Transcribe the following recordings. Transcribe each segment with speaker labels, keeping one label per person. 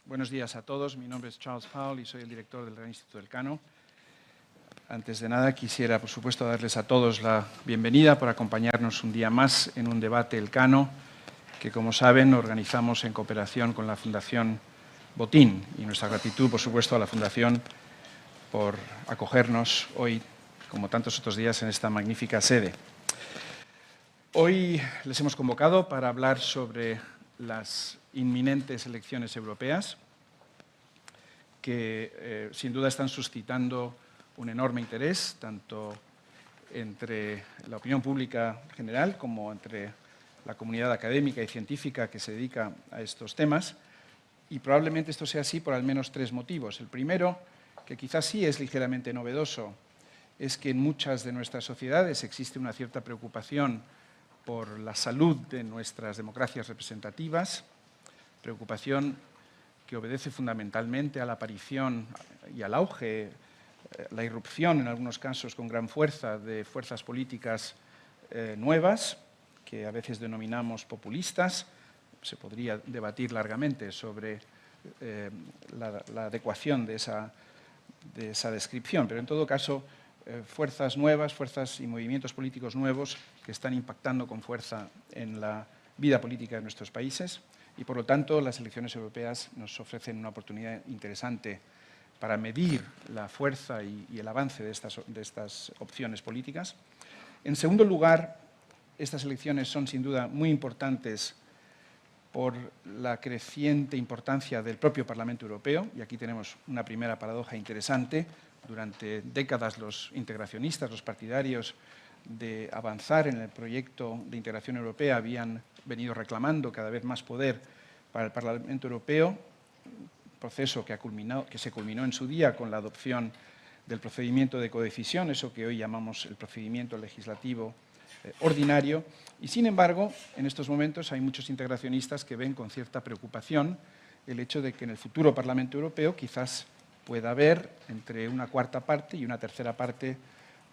Speaker 1: Buenos días a todos. Mi nombre es Charles Powell y soy el director del Real Instituto Elcano. Antes de nada, quisiera, por supuesto, darles a todos la bienvenida por acompañarnos un día más en un debate Elcano que, como saben, organizamos en cooperación con la Fundación Botín. Y nuestra gratitud, por supuesto, a la Fundación por acogernos hoy, como tantos otros días, en esta magnífica sede. Hoy les hemos convocado para hablar sobre las inminentes elecciones europeas que sin duda están suscitando un enorme interés tanto entre la opinión pública general como entre la comunidad académica y científica que se dedica a estos temas, y probablemente esto sea así por al menos tres motivos. El primero, que quizás sí es ligeramente novedoso, es que en muchas de nuestras sociedades existe una cierta preocupación por la salud de nuestras democracias representativas, preocupación que obedece fundamentalmente a la aparición y al auge, la irrupción en algunos casos con gran fuerza de fuerzas políticas nuevas, que a veces denominamos populistas. Se podría debatir largamente sobre la adecuación de esa descripción, pero en todo caso fuerzas nuevas, fuerzas y movimientos políticos nuevos que están impactando con fuerza en la vida política de nuestros países y, por lo tanto, las elecciones europeas nos ofrecen una oportunidad interesante para medir la fuerza y el avance de estas opciones políticas. En segundo lugar, estas elecciones son sin duda muy importantes por la creciente importancia del propio Parlamento Europeo, y aquí tenemos una primera paradoja interesante. Durante décadas los integracionistas, los partidarios de avanzar en el proyecto de integración europea habían venido reclamando cada vez más poder para el Parlamento Europeo, proceso que se culminó en su día con la adopción del procedimiento de codecisión, eso que hoy llamamos el procedimiento legislativo ordinario, y sin embargo, en estos momentos hay muchos integracionistas que ven con cierta preocupación el hecho de que en el futuro Parlamento Europeo quizás pueda haber entre una cuarta parte y una tercera parte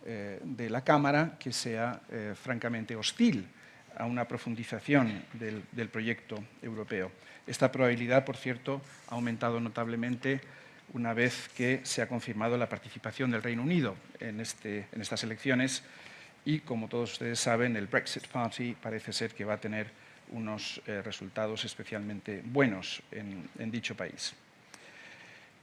Speaker 1: de la Cámara que sea francamente hostil a una profundización del proyecto europeo. Esta probabilidad, por cierto, ha aumentado notablemente una vez que se ha confirmado la participación del Reino Unido en estas elecciones y, como todos ustedes saben, el Brexit Party parece ser que va a tener unos resultados especialmente buenos en dicho país.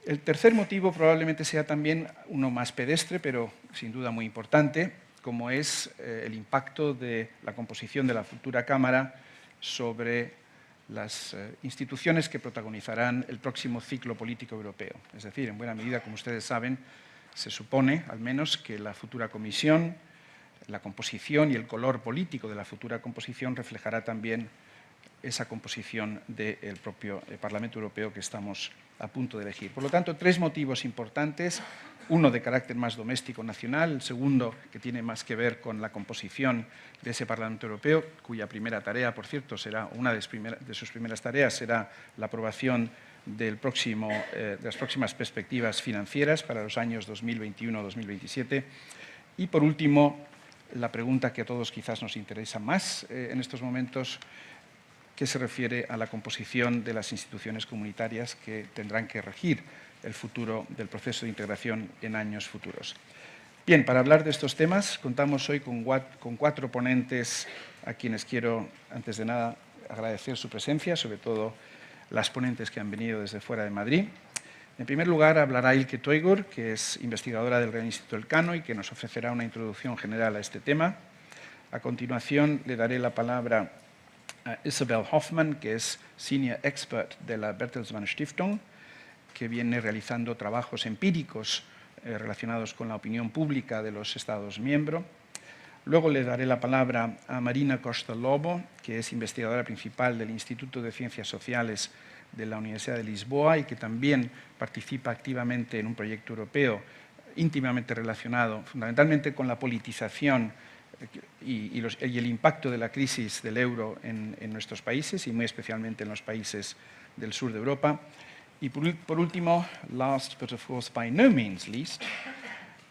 Speaker 1: El tercer motivo probablemente sea también uno más pedestre, pero sin duda muy importante, como es el impacto de la composición de la futura Cámara sobre las instituciones que protagonizarán el próximo ciclo político europeo. Es decir, en buena medida, como ustedes saben, se supone, al menos, que la futura Comisión, la composición y el color político de la futura composición reflejará también esa composición del propio Parlamento Europeo que estamos a punto de elegir. Por lo tanto, tres motivos importantes, uno de carácter más doméstico nacional, el segundo que tiene más que ver con la composición de ese Parlamento Europeo, cuya primera tarea, por cierto, será una de sus primeras tareas, será la aprobación de las próximas perspectivas financieras para los años 2021-2027. Y, por último, la pregunta que a todos quizás nos interesa más en estos momentos, que se refiere a la composición de las instituciones comunitarias que tendrán que regir el futuro del proceso de integración en años futuros. Bien, para hablar de estos temas contamos hoy con cuatro ponentes a quienes quiero, antes de nada, agradecer su presencia, sobre todo las ponentes que han venido desde fuera de Madrid. En primer lugar, hablará Ilke Toygür, que es investigadora del Real Instituto Elcano y que nos ofrecerá una introducción general a este tema. A continuación, le daré la palabra a Isabell Hoffmann, que es Senior Expert de la Bertelsmann Stiftung, que viene realizando trabajos empíricos relacionados con la opinión pública de los Estados miembros. Luego le daré la palabra a Marina Costa Lobo, que es investigadora principal del Instituto de Ciencias Sociales de la Universidad de Lisboa y que también participa activamente en un proyecto europeo íntimamente relacionado fundamentalmente con la politización y el impacto de la crisis del euro en nuestros países y muy especialmente en los países del sur de Europa. Y por último, last but of course by no means least,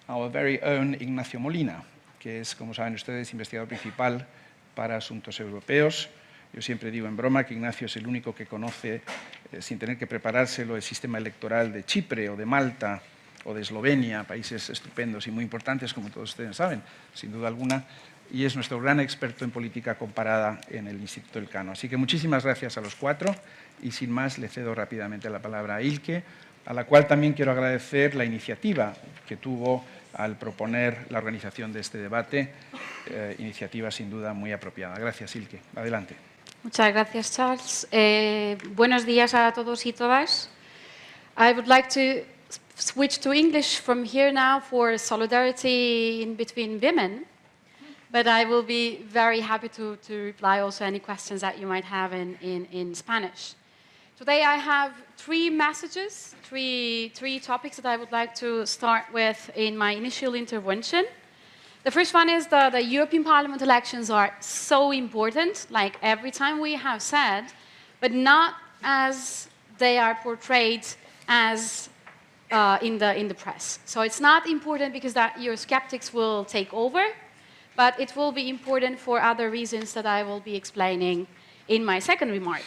Speaker 1: our very own Ignacio Molina, que es, como saben ustedes, investigador principal para asuntos europeos. Yo siempre digo en broma que Ignacio es el único que conoce sin tener que preparárselo, el sistema electoral de Chipre o de Malta o de Eslovenia, países estupendos y muy importantes, como todos ustedes saben, sin duda alguna, y es nuestro gran experto en política comparada en el Instituto Elcano. Así que muchísimas gracias a los cuatro y sin más le cedo rápidamente la palabra a Ilke, a la cual también quiero agradecer la iniciativa que tuvo al proponer la organización de este debate, iniciativa sin duda muy apropiada. Gracias, Ilke. Adelante.
Speaker 2: Muchas gracias, Charles. Buenos días a todos y todas. I would like to switch to English from here now for solidarity in between women. But I will be very happy to reply also any questions that you might have in Spanish. Today I have three messages, three topics that I would like to start with in my initial intervention. The first one is the European Parliament elections are so important, like every time we have said, but not as they are portrayed as in the press. So it's not important because that Eurosceptics will take over, but it will be important for other reasons that I will be explaining in my second remark.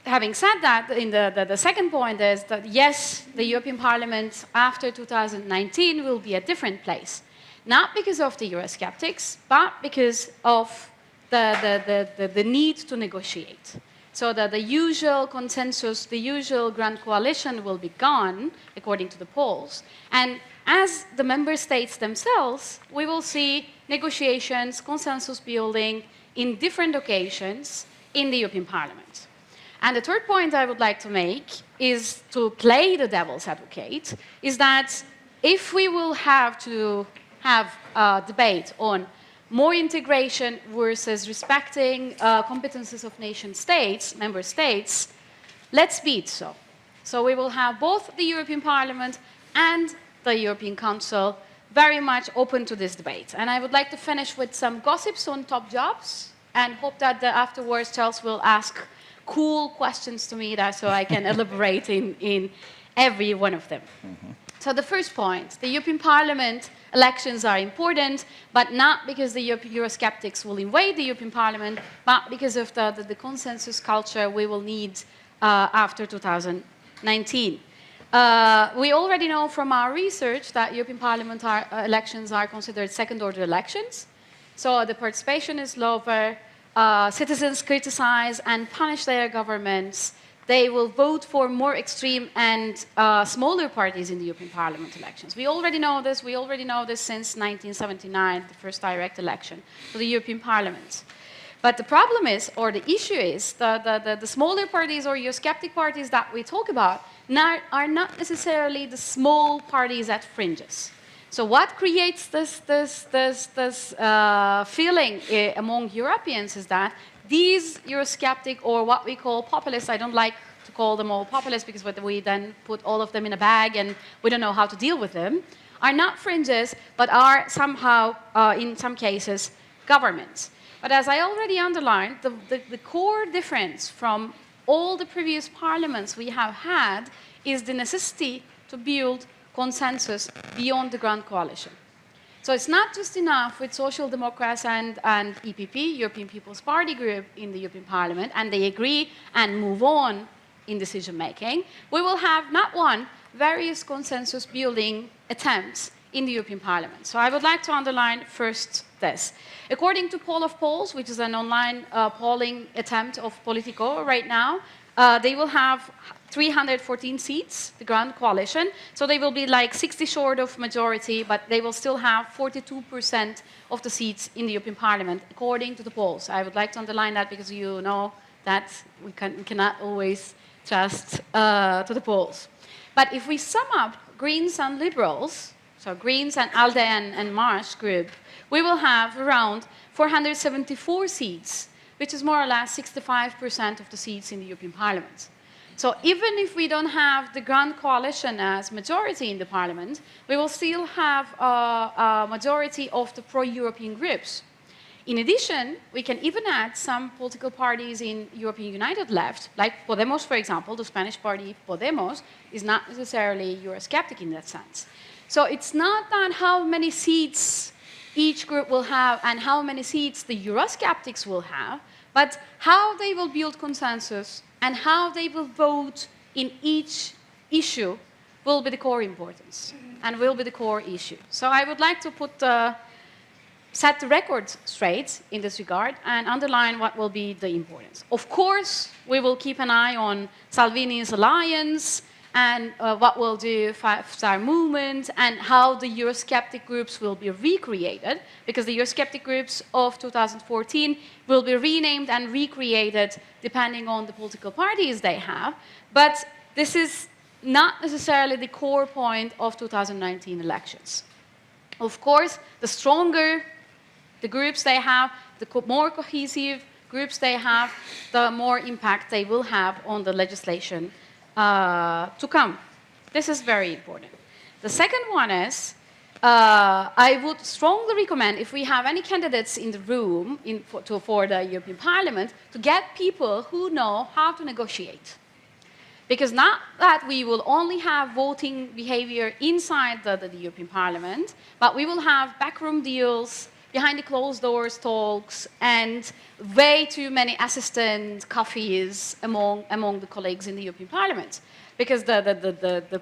Speaker 2: Having said that, the second point is that, yes, the European Parliament after 2019 will be a different place. Not because of the Eurosceptics, but because of the need to negotiate. So that the usual consensus, the usual grand coalition will be gone, according to the polls. And as the member states themselves, we will see negotiations, consensus building in different occasions in the European Parliament. And the third point I would like to make is to play the devil's advocate, is that if we will have to have a debate on more integration versus respecting competences of nation states, member states, let's be it so. So we will have both the European Parliament and the European Council very much open to this debate. And I would like to finish with some gossips on top jobs and hope that afterwards Charles will ask cool questions to me so I can elaborate in every one of them. Mm-hmm. So the first point, the European Parliament elections are important, but not because the Eurosceptics will invade the European Parliament, but because of the consensus culture we will need after 2019. We already know from our research that European Parliament elections are considered second-order elections. So the participation is lower, citizens criticize and punish their governments. They will vote for more extreme and smaller parties in the European Parliament elections. We already know this. We already know this since 1979, the first direct election to the European Parliament. But the problem is, or the issue is, the smaller parties or Eurosceptic parties that we talk about are not necessarily the small parties at fringes. So what creates this feeling among Europeans is that these Eurosceptic, or what we call populists, I don't like to call them all populists because we then put all of them in a bag and we don't know how to deal with them, are not fringes, but are somehow, in some cases, governments. But as I already underlined, the core difference from all the previous parliaments we have had is the necessity to build consensus beyond the grand coalition. So it's not just enough with Social Democrats and EPP, European People's Party group in the European Parliament, and they agree and move on in decision-making. We will have not one, various consensus-building attempts in the European Parliament. So I would like to underline first this. According to Poll of Polls, which is an online polling attempt of Politico right now, they will have 314 seats, the Grand Coalition. So they will be like 60 short of majority, but they will still have 42% of the seats in the European Parliament, according to the polls. I would like to underline that because you know that we cannot always trust to the polls. But if we sum up Greens and Liberals, so Greens and ALDE and Marsh group, we will have around 474 seats, which is more or less 65% of the seats in the European Parliament. So even if we don't have the Grand Coalition as majority in the Parliament, we will still have a majority of the pro-European groups. In addition, we can even add some political parties in European United Left, like Podemos, for example. The Spanish party Podemos is not necessarily Eurosceptic in that sense. So it's not that how many seats each group will have and how many seats the Eurosceptics will have, but how they will build consensus and how they will vote in each issue will be the core importance and will be the core issue. So I would like to set the record straight in this regard and underline what will be the importance. Of course, we will keep an eye on Salvini's alliance and what will do Five-Star Movement and how the Eurosceptic groups will be recreated, because the Eurosceptic groups of 2014 will be renamed and recreated depending on the political parties they have. But this is not necessarily the core point of 2019 elections. Of course, the stronger the groups they have, the more cohesive groups they have, the more impact they will have on the legislation to come. This is very important. The second one is, I would strongly recommend, if we have any candidates in the room for the European Parliament, to get people who know how to negotiate. Because not that we will only have voting behavior inside the European Parliament, but we will have backroom deals, behind the closed doors talks, and way too many assistant coffees among the colleagues in the European Parliament. Because the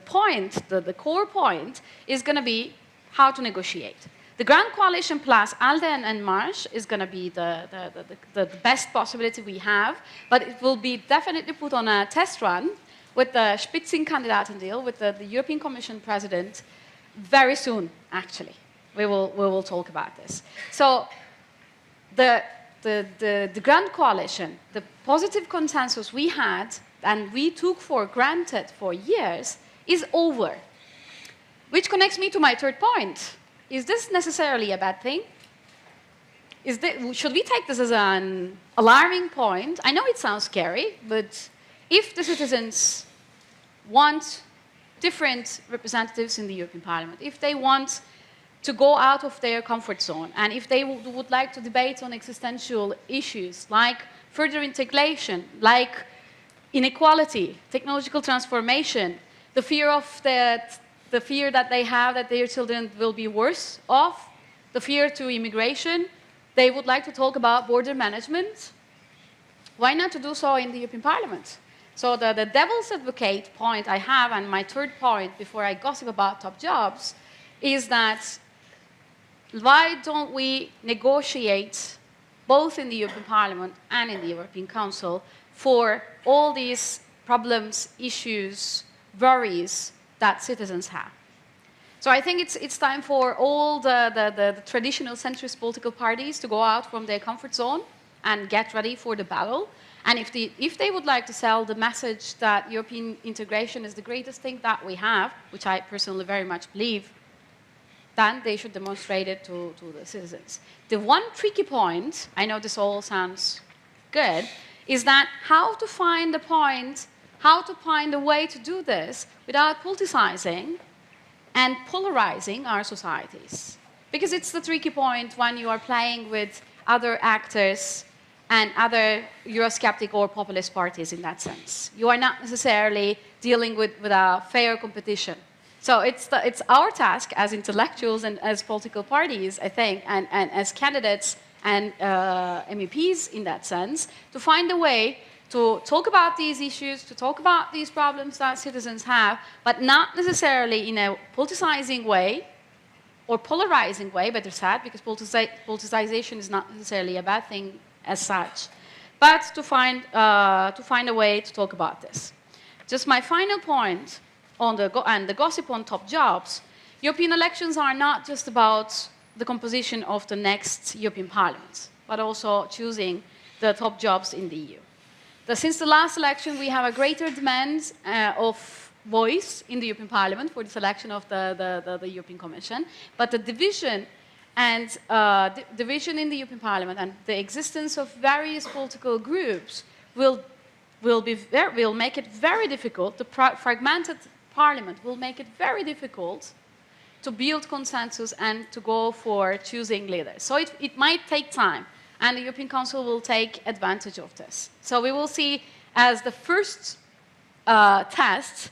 Speaker 2: core point is going to be how to negotiate. The Grand Coalition plus ALDE and enmarca is going to be the best possibility we have, but it will be definitely put on a test run with the Spitzenkandidaten deal, with the European Commission President, very soon, actually. We will talk about this. So the Grand Coalition, the positive consensus we had and we took for granted for years is over. Which connects me to my third point. Is this necessarily a bad thing? Should we take this as an alarming point? I know it sounds scary, but if the citizens want different representatives in the European Parliament, if they want to go out of their comfort zone, and if they would like to debate on existential issues like further integration, like inequality, technological transformation, the fear that they have that their children will be worse off, the fear to immigration, they would like to talk about border management, why not to do so in the European Parliament? So the devil's advocate point I have, and my third point before I gossip about top jobs, is that why don't we negotiate both in the European Parliament and in the European Council for all these problems, issues, worries that citizens have? So I think it's time for all the traditional centrist political parties to go out from their comfort zone and get ready for the battle. And if they would like to sell the message that European integration is the greatest thing that we have, which I personally very much believe, then they should demonstrate it to the citizens. The one tricky point, I know this all sounds good, is that how to find the point, how to find a way to do this without politicizing and polarizing our societies. Because it's the tricky point when you are playing with other actors and other Eurosceptic or populist parties in that sense. You are not necessarily dealing with a fair competition. So it's our task as intellectuals and as political parties, I think, and as candidates and MEPs in that sense, to find a way to talk about these issues, to talk about these problems that citizens have, but not necessarily in a politicizing way or polarizing way, better said, because politicization is not necessarily a bad thing as such, but to find a way to talk about this. Just my final point on the gossip on top jobs, European elections are not just about the composition of the next European Parliament, but also choosing the top jobs in the EU. Since the last election, we have a greater demand of voice in the European Parliament for the selection of the European Commission, but the division and division in the European Parliament and the existence of various political groups will make it very difficult. The fragmented Parliament will make it very difficult to build consensus and to go for choosing leaders. So it might take time, and the European Council will take advantage of this. So we will see as the first test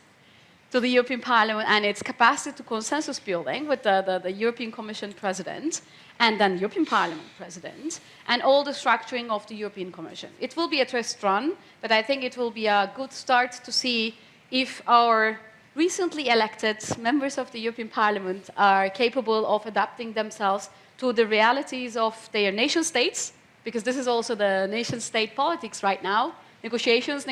Speaker 2: to the European Parliament and its capacity to consensus building with the European Commission President and then the European Parliament President and all the structuring of the European Commission. It will be a test run, but I think it will be a good start to see if our recently elected members of the European Parliament are capable of adapting themselves to the realities of their nation states, because this is also the nation state politics right now, negotiations,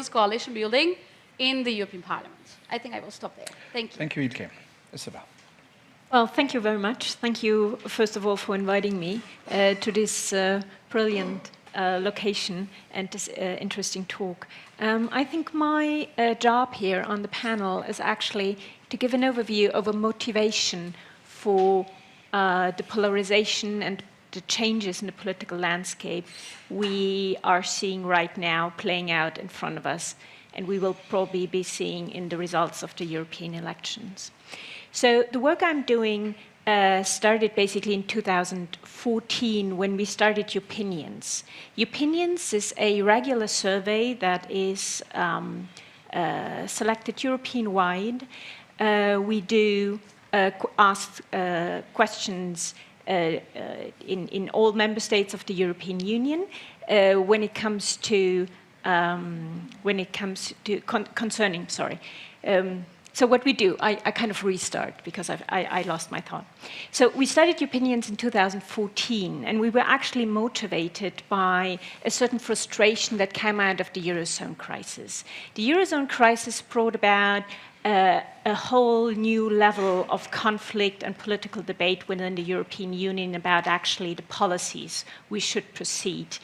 Speaker 2: coalition building in the European Parliament. I think I will stop there. Thank you.
Speaker 1: Thank you, Ilke. Isabell.
Speaker 3: Well, thank you very much. Thank you, first of all, for inviting me to this brilliant location and this interesting talk. I think my job here on the panel is actually to give an overview of a motivation for the polarization and the changes in the political landscape we are seeing right now playing out in front of us, and we will probably be seeing in the results of the European elections. So the work I'm doing started basically in 2014 when we started Opinions. Opinions is a regular survey that is selected European-wide. We do ask questions in all member states of the European Union when it comes to concerning. So what we do, I kind of restart because I lost my thought. So we started Opinions in 2014, and we were actually motivated by a certain frustration that came out of the Eurozone crisis. The Eurozone crisis brought about a whole new level of conflict and political debate within the European Union about actually the policies we should proceed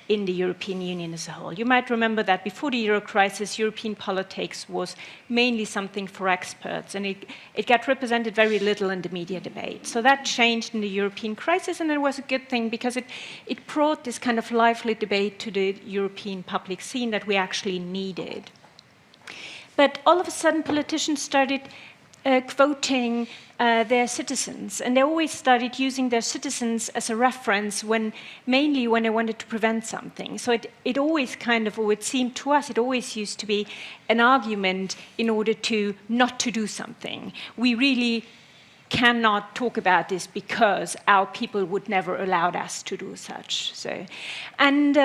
Speaker 3: in the European Union as a whole. You might remember that before the Euro crisis, European politics was mainly something for experts, and it got represented very little in the media debate. So that changed in the European crisis, and it was a good thing because it brought this kind of lively debate to the European public scene that we actually needed. But all of a sudden, politicians started quoting their citizens, and they always started using their citizens as a reference mainly when they wanted to prevent something. So it always kind of, or it seemed to us, it always used to be an argument in order to not to do something. We really cannot talk about this because our people would never allow us to do such. So, and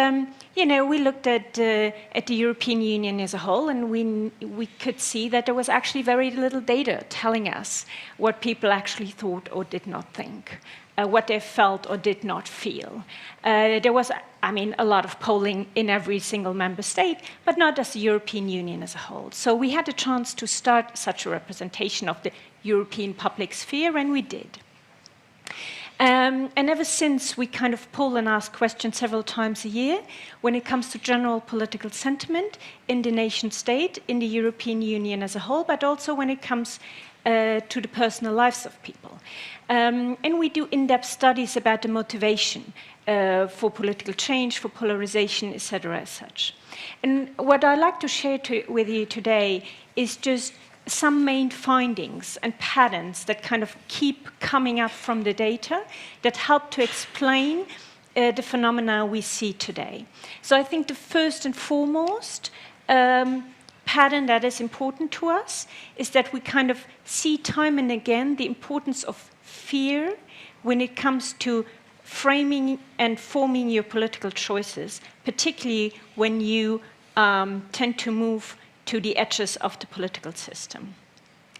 Speaker 3: we looked at the European Union as a whole, and we could see that there was actually very little data telling us what people actually thought or did not think, what they felt or did not feel. There was, a lot of polling in every single member state, but not as the European Union as a whole. So we had a chance to start such a representation of the European public sphere, and we did. And ever since, we kind of poll and ask questions several times a year when it comes to general political sentiment in the nation state, in the European Union as a whole, but also when it comes to the personal lives of people. And we do in-depth studies about the motivation for political change, for polarization, etc. as such. And what I'd like to share with you today is just some main findings and patterns that kind of keep coming up from the data that help to explain the phenomena we see today. So I think the first and foremost pattern that is important to us is that we kind of see time and again the importance of fear when it comes to framing and forming your political choices, particularly when you tend to move to the edges of the political system.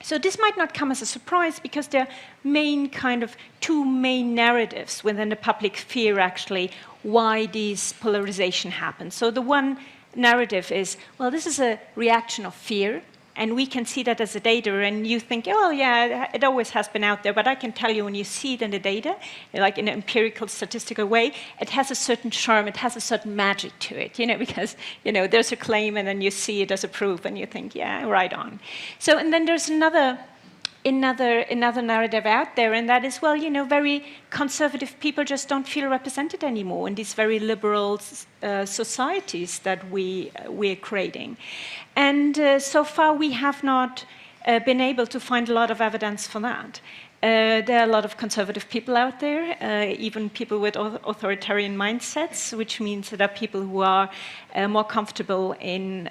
Speaker 3: So this might not come as a surprise because there are two main narratives within the public sphere actually why this polarization happens. So the one narrative is, well, this is a reaction of fear, and we can see that as a data, and you think, oh yeah, it always has been out there, but I can tell you when you see it in the data, like in an empirical statistical way, it has a certain charm, it has a certain magic to it, because there's a claim and then you see it as a proof and you think, yeah, right on. So, and then there's another narrative out there, and that is, well, very conservative people just don't feel represented anymore in these very liberal societies that we're creating. And so far we have not been able to find a lot of evidence for that. There are a lot of conservative people out there, even people with authoritarian mindsets, which means that there are people who are more comfortable in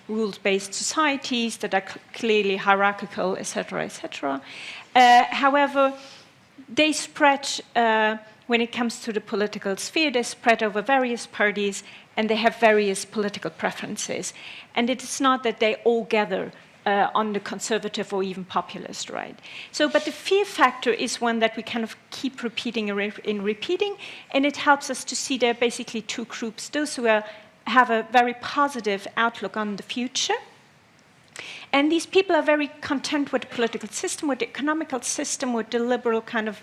Speaker 3: rules-based societies that are clearly hierarchical, etc., etc. However, they spread, when it comes to the political sphere, they spread over various parties, and they have various political preferences. And it is not that they all gather on the conservative or even populist right. So, but the fear factor is one that we kind of keep repeating and repeating, and it helps us to see there are basically two groups: those who have a very positive outlook on the future, and these people are very content with the political system, with the economical system, with the liberal kind of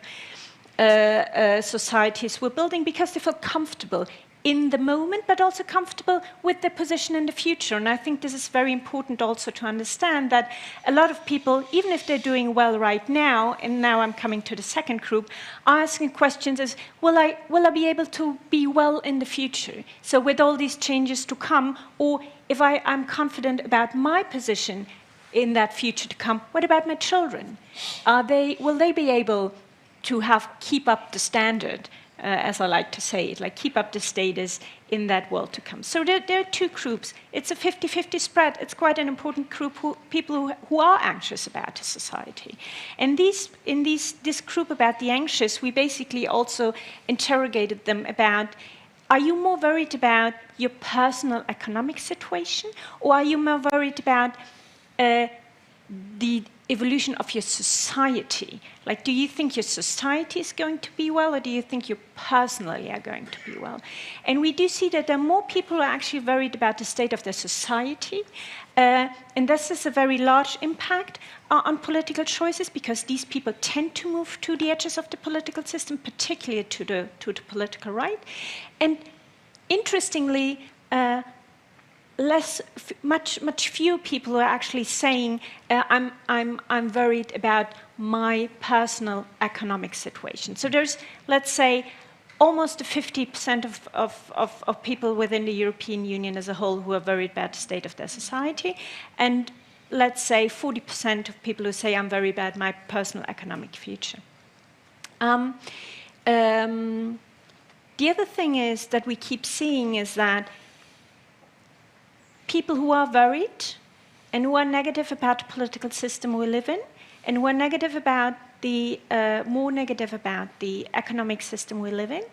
Speaker 3: societies we're building, because they feel comfortable in the moment, but also comfortable with their position in the future. And I think this is very important also to understand that a lot of people, even if they're doing well right now, and now I'm coming to the second group, are asking questions as, will I be able to be well in the future? So with all these changes to come, or if I'm confident about my position in that future to come, what about my children? Will they be able to keep up the standard, as I like to say it, like keep up the status in that world to come? So there are two groups. It's a 50-50 spread. It's quite an important group, people who are anxious about the society. And in this group about the anxious, we basically also interrogated them about, are you more worried about your personal economic situation, or are you more worried about the evolution of your society? Like, do you think your society is going to be well, or do you think you personally are going to be well? And we do see that there are more people who are actually worried about the state of their society, and this is a very large impact on political choices, because these people tend to move to the edges of the political system, particularly to the political right. And interestingly, much fewer people are actually saying, I'm worried about my personal economic situation. So there's, let's say, almost 50% of people within the European Union as a whole who are worried about the state of their society, and let's say 40% of people who say, I'm worried about my personal economic future. The other thing is that we keep seeing is that people who are worried and who are negative about the political system we live in, and who are negative about more negative about the economic system we live in,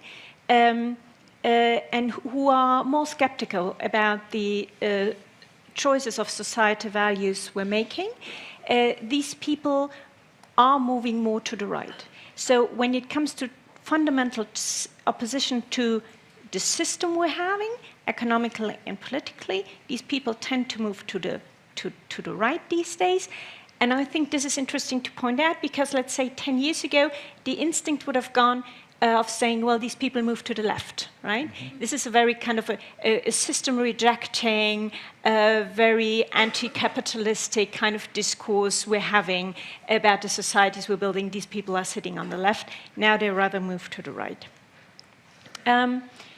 Speaker 3: and who are more skeptical about the choices of societal values we're making, these people are moving more to the right. So when it comes to fundamental opposition to the system we're having, economically and politically, these people tend to move to the right these days. And I think this is interesting to point out, because let's say 10 years ago, the instinct would have gone of saying, well, these people move to the left, right? Mm-hmm. This is a very kind of a system-rejecting, very anti-capitalistic kind of discourse we're having about the societies we're building. These people are sitting on the left. Now they rather move to the right.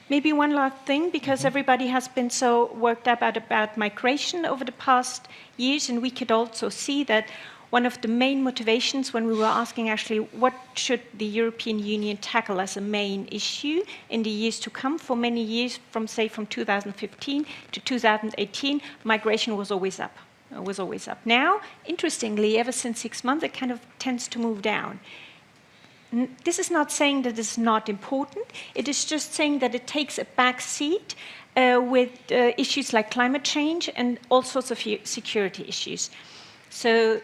Speaker 3: Maybe one last thing, because everybody has been so worked up about migration over the past years, and we could also see that one of the main motivations when we were asking actually what should the European Union tackle as a main issue in the years to come, for many years, from 2015 to 2018, migration was always up. Now, interestingly, ever since 6 months, it kind of tends to move down. This is not saying that it's not important. It is just saying that it takes a back seat with issues like climate change and all sorts of security issues. So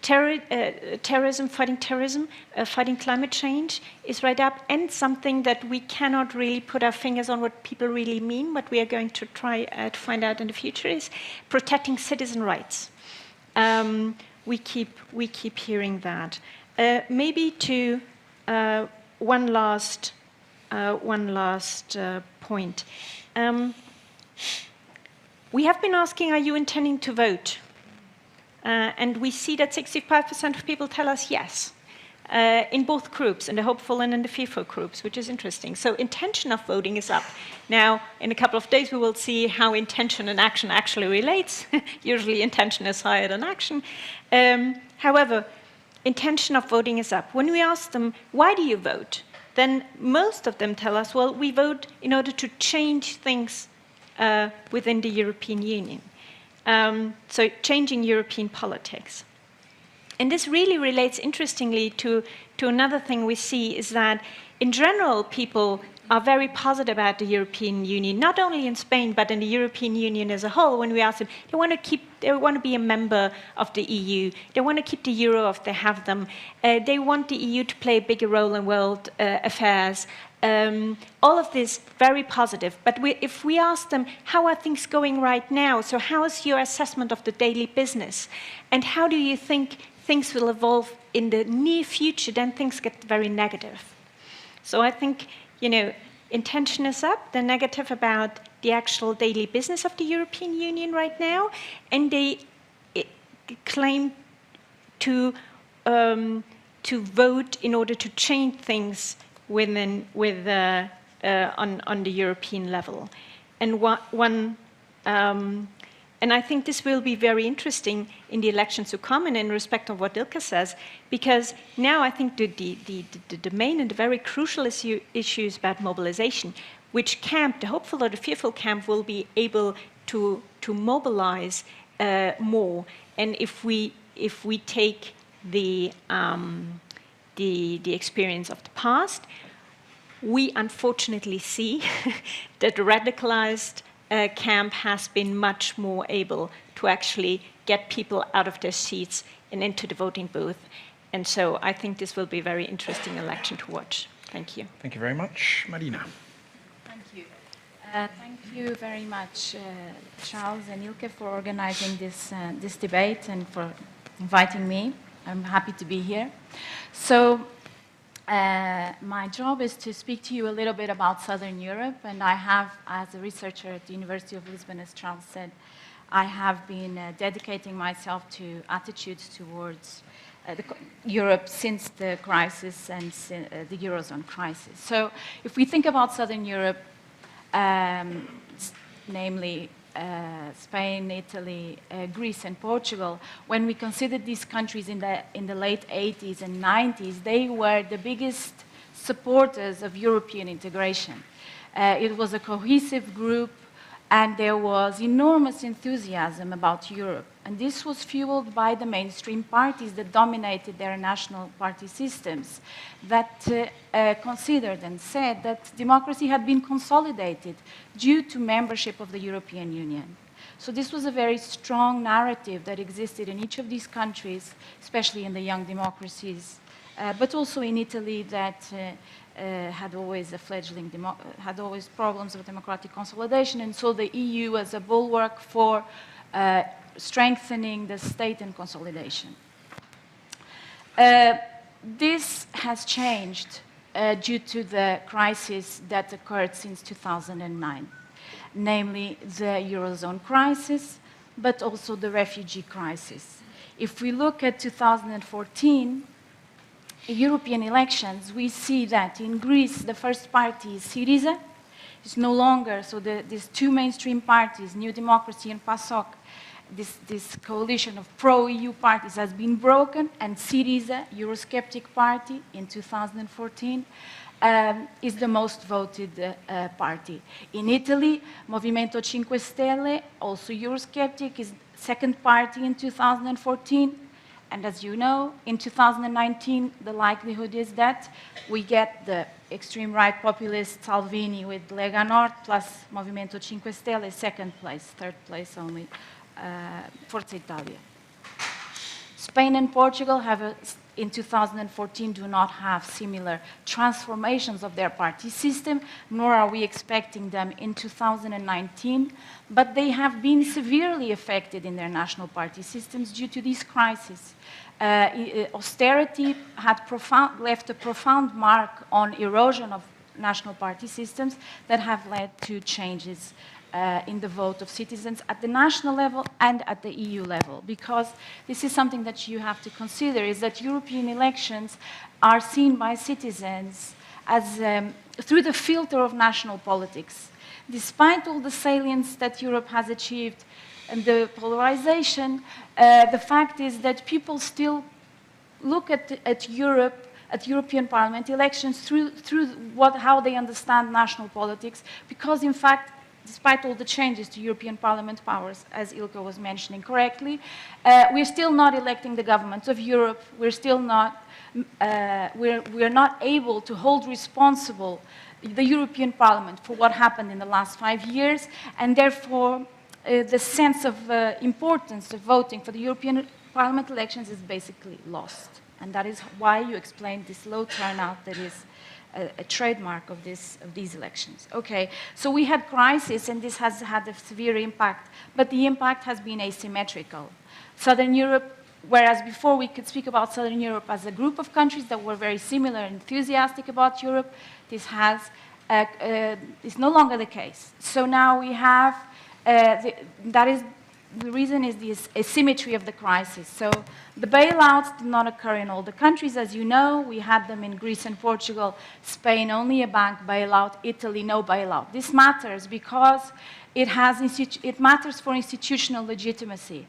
Speaker 3: terrorism, fighting climate change is right up, and something that we cannot really put our fingers on what people really mean. What we are going to try to find out in the future is protecting citizen rights. We keep hearing that. Maybe to one last point. We have been asking, are you intending to vote? And we see that 65% of people tell us yes, in both groups, in the hopeful and in the fearful groups, which is interesting. So intention of voting is up. Now, in a couple of days, we will see how intention and action actually relates. Usually intention is higher than action. However, intention of voting is up. When we ask them, why do you vote? Then most of them tell us, well, we vote in order to change things within the European Union. So changing European politics. And this really relates interestingly to another thing we see is that in general, people are very positive about the European Union, not only in Spain, but in the European Union as a whole. When we ask them, they want to be a member of the EU. They want to keep the euro if they have them. They want the EU to play a bigger role in world affairs. All of this very positive. But if we ask them, how are things going right now? So how is your assessment of the daily business? And how do you think things will evolve in the near future? Then things get very negative. So I think, intention is up. They're negative about the actual daily business of the European Union right now, and they claim to vote in order to change things on the European level. And I think this will be very interesting in the elections to come, and in respect of what Ilke says, because now I think the main and the very crucial issue is about mobilization. Which camp, the hopeful or the fearful camp, will be able to mobilize more? And if we take the experience of the past, we unfortunately see that the radicalized camp has been much more able to actually get people out of their seats and into the voting booth. And so I think this will be a very interesting election to watch. Thank you.
Speaker 1: Thank you very much. Marina.
Speaker 4: Thank you. Thank you very much, Charles and Ilke, for organizing this debate and for inviting me. I'm happy to be here. So, my job is to speak to you a little bit about Southern Europe, and I have, as a researcher at the University of Lisbon, as Charles said, I have been dedicating myself to attitudes towards Europe since the crisis and the Eurozone crisis. So if we think about Southern Europe, namely Spain, Italy, Greece, and Portugal, when we considered these countries in the late 80s and 90s, they were the biggest supporters of European integration. It was a cohesive group, and there was enormous enthusiasm about Europe. And this was fueled by the mainstream parties that dominated their national party systems, that considered and said that democracy had been consolidated due to membership of the European Union. So this was a very strong narrative that existed in each of these countries, especially in the young democracies, but also in Italy that had always had always problems with democratic consolidation, and so the EU as a bulwark for strengthening the state and consolidation. This has changed due to the crisis that occurred since 2009, namely the Eurozone crisis, but also the refugee crisis. If we look at 2014, European elections, we see that in Greece, the first party is Syriza. It's no longer, so these two mainstream parties, New Democracy and PASOK, this coalition of pro-EU parties has been broken, and Syriza, Eurosceptic party, in 2014, is the most voted party. In Italy, Movimento 5 Stelle, also Eurosceptic, is second party in 2014. And as you know, in 2019, the likelihood is that we get the extreme right populist Salvini with Lega Nord plus Movimento 5 Stelle, second place, third place only, Forza Italia. Spain and Portugal have, in 2014, do not have similar transformations of their party system, nor are we expecting them in 2019, but they have been severely affected in their national party systems due to this crisis. Austerity had left a profound mark on erosion of national party systems that have led to changes in the vote of citizens at the national level and at the EU level, because this is something that you have to consider, is that European elections are seen by citizens as through the filter of national politics. Despite all the salience that Europe has achieved and the polarization, the fact is that people still look at Europe, at European Parliament elections through how they understand national politics, because in fact, despite all the changes to European Parliament powers, as Ilke was mentioning correctly, we're still not electing the government of Europe. We're still not, we're not able to hold responsible the European Parliament for what happened in the last 5 years, and therefore the sense of importance of voting for the European Parliament elections is basically lost. And that is why you explained this low turnout that is a trademark of these elections. Okay, so we had crisis, and this has had a severe impact, but the impact has been asymmetrical. Southern Europe, whereas before we could speak about Southern Europe as a group of countries that were very similar and enthusiastic about Europe, this is no longer the case. So now we have, the reason is the asymmetry of the crisis. So the bailouts did not occur in all the countries. As you know, we had them in Greece and Portugal, Spain only a bank bailout, Italy no bailout. This matters because it matters for institutional legitimacy.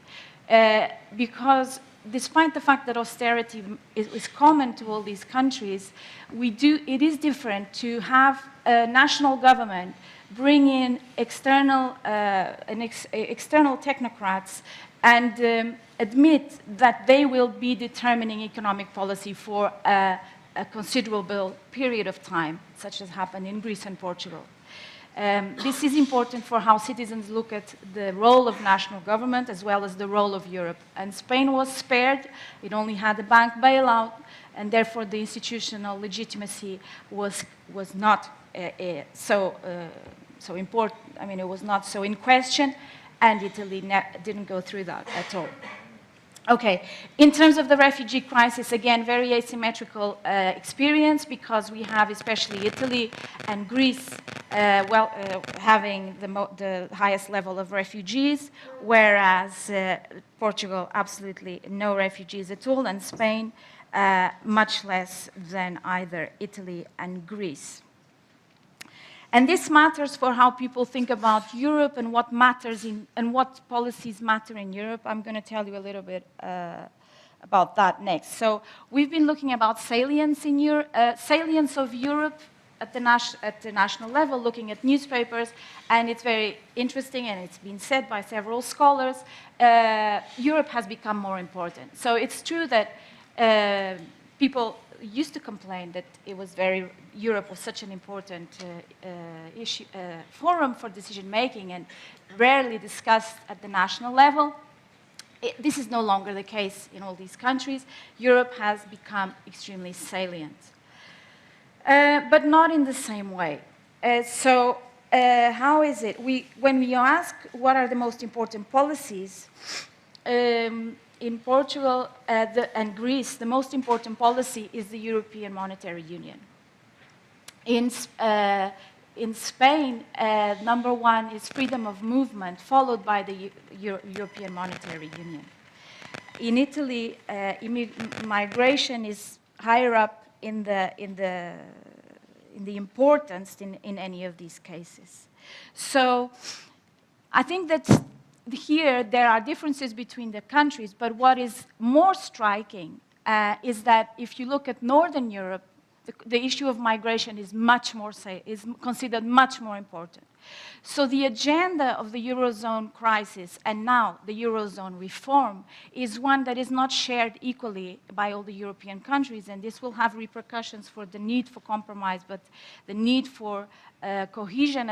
Speaker 4: Because despite the fact that austerity is common to all these countries, it is different to have a national government bring in external technocrats and admit that they will be determining economic policy for a considerable period of time, such as happened in Greece and Portugal. This is important for how citizens look at the role of national government as well as the role of Europe. And Spain was spared. It only had a bank bailout, and therefore the institutional legitimacy was not so important. I mean, it was not so in question, and Italy didn't go through that at all. Okay, in terms of the refugee crisis, again, very asymmetrical experience, because we have especially Italy and Greece having the highest level of refugees, whereas Portugal absolutely no refugees at all, and Spain much less than either Italy and Greece. And this matters for how people think about Europe and what matters and what policies matter in Europe. I'm going to tell you a little bit about that next. So we've been looking about salience in salience of Europe at the national level, looking at newspapers, and it's very interesting, and it's been said by several scholars. Europe has become more important. So it's true that people used to complain that Europe was such an important forum for decision making and rarely discussed at the national level. This is no longer the case in all these countries. Europe has become extremely salient, but not in the same way. So how is it? When we ask what are the most important policies, in Portugal and Greece, the most important policy is the European Monetary Union. In Spain, number one is freedom of movement, followed by the European Monetary Union. In Italy, migration is higher up in the importance in any of these cases. So I think that here there are differences between the countries, but what is more striking is that if you look at Northern Europe, the issue of migration is considered much more important. So the agenda of the Eurozone crisis and now the Eurozone reform is one that is not shared equally by all the European countries, and this will have repercussions for the need for compromise, but the need for cohesion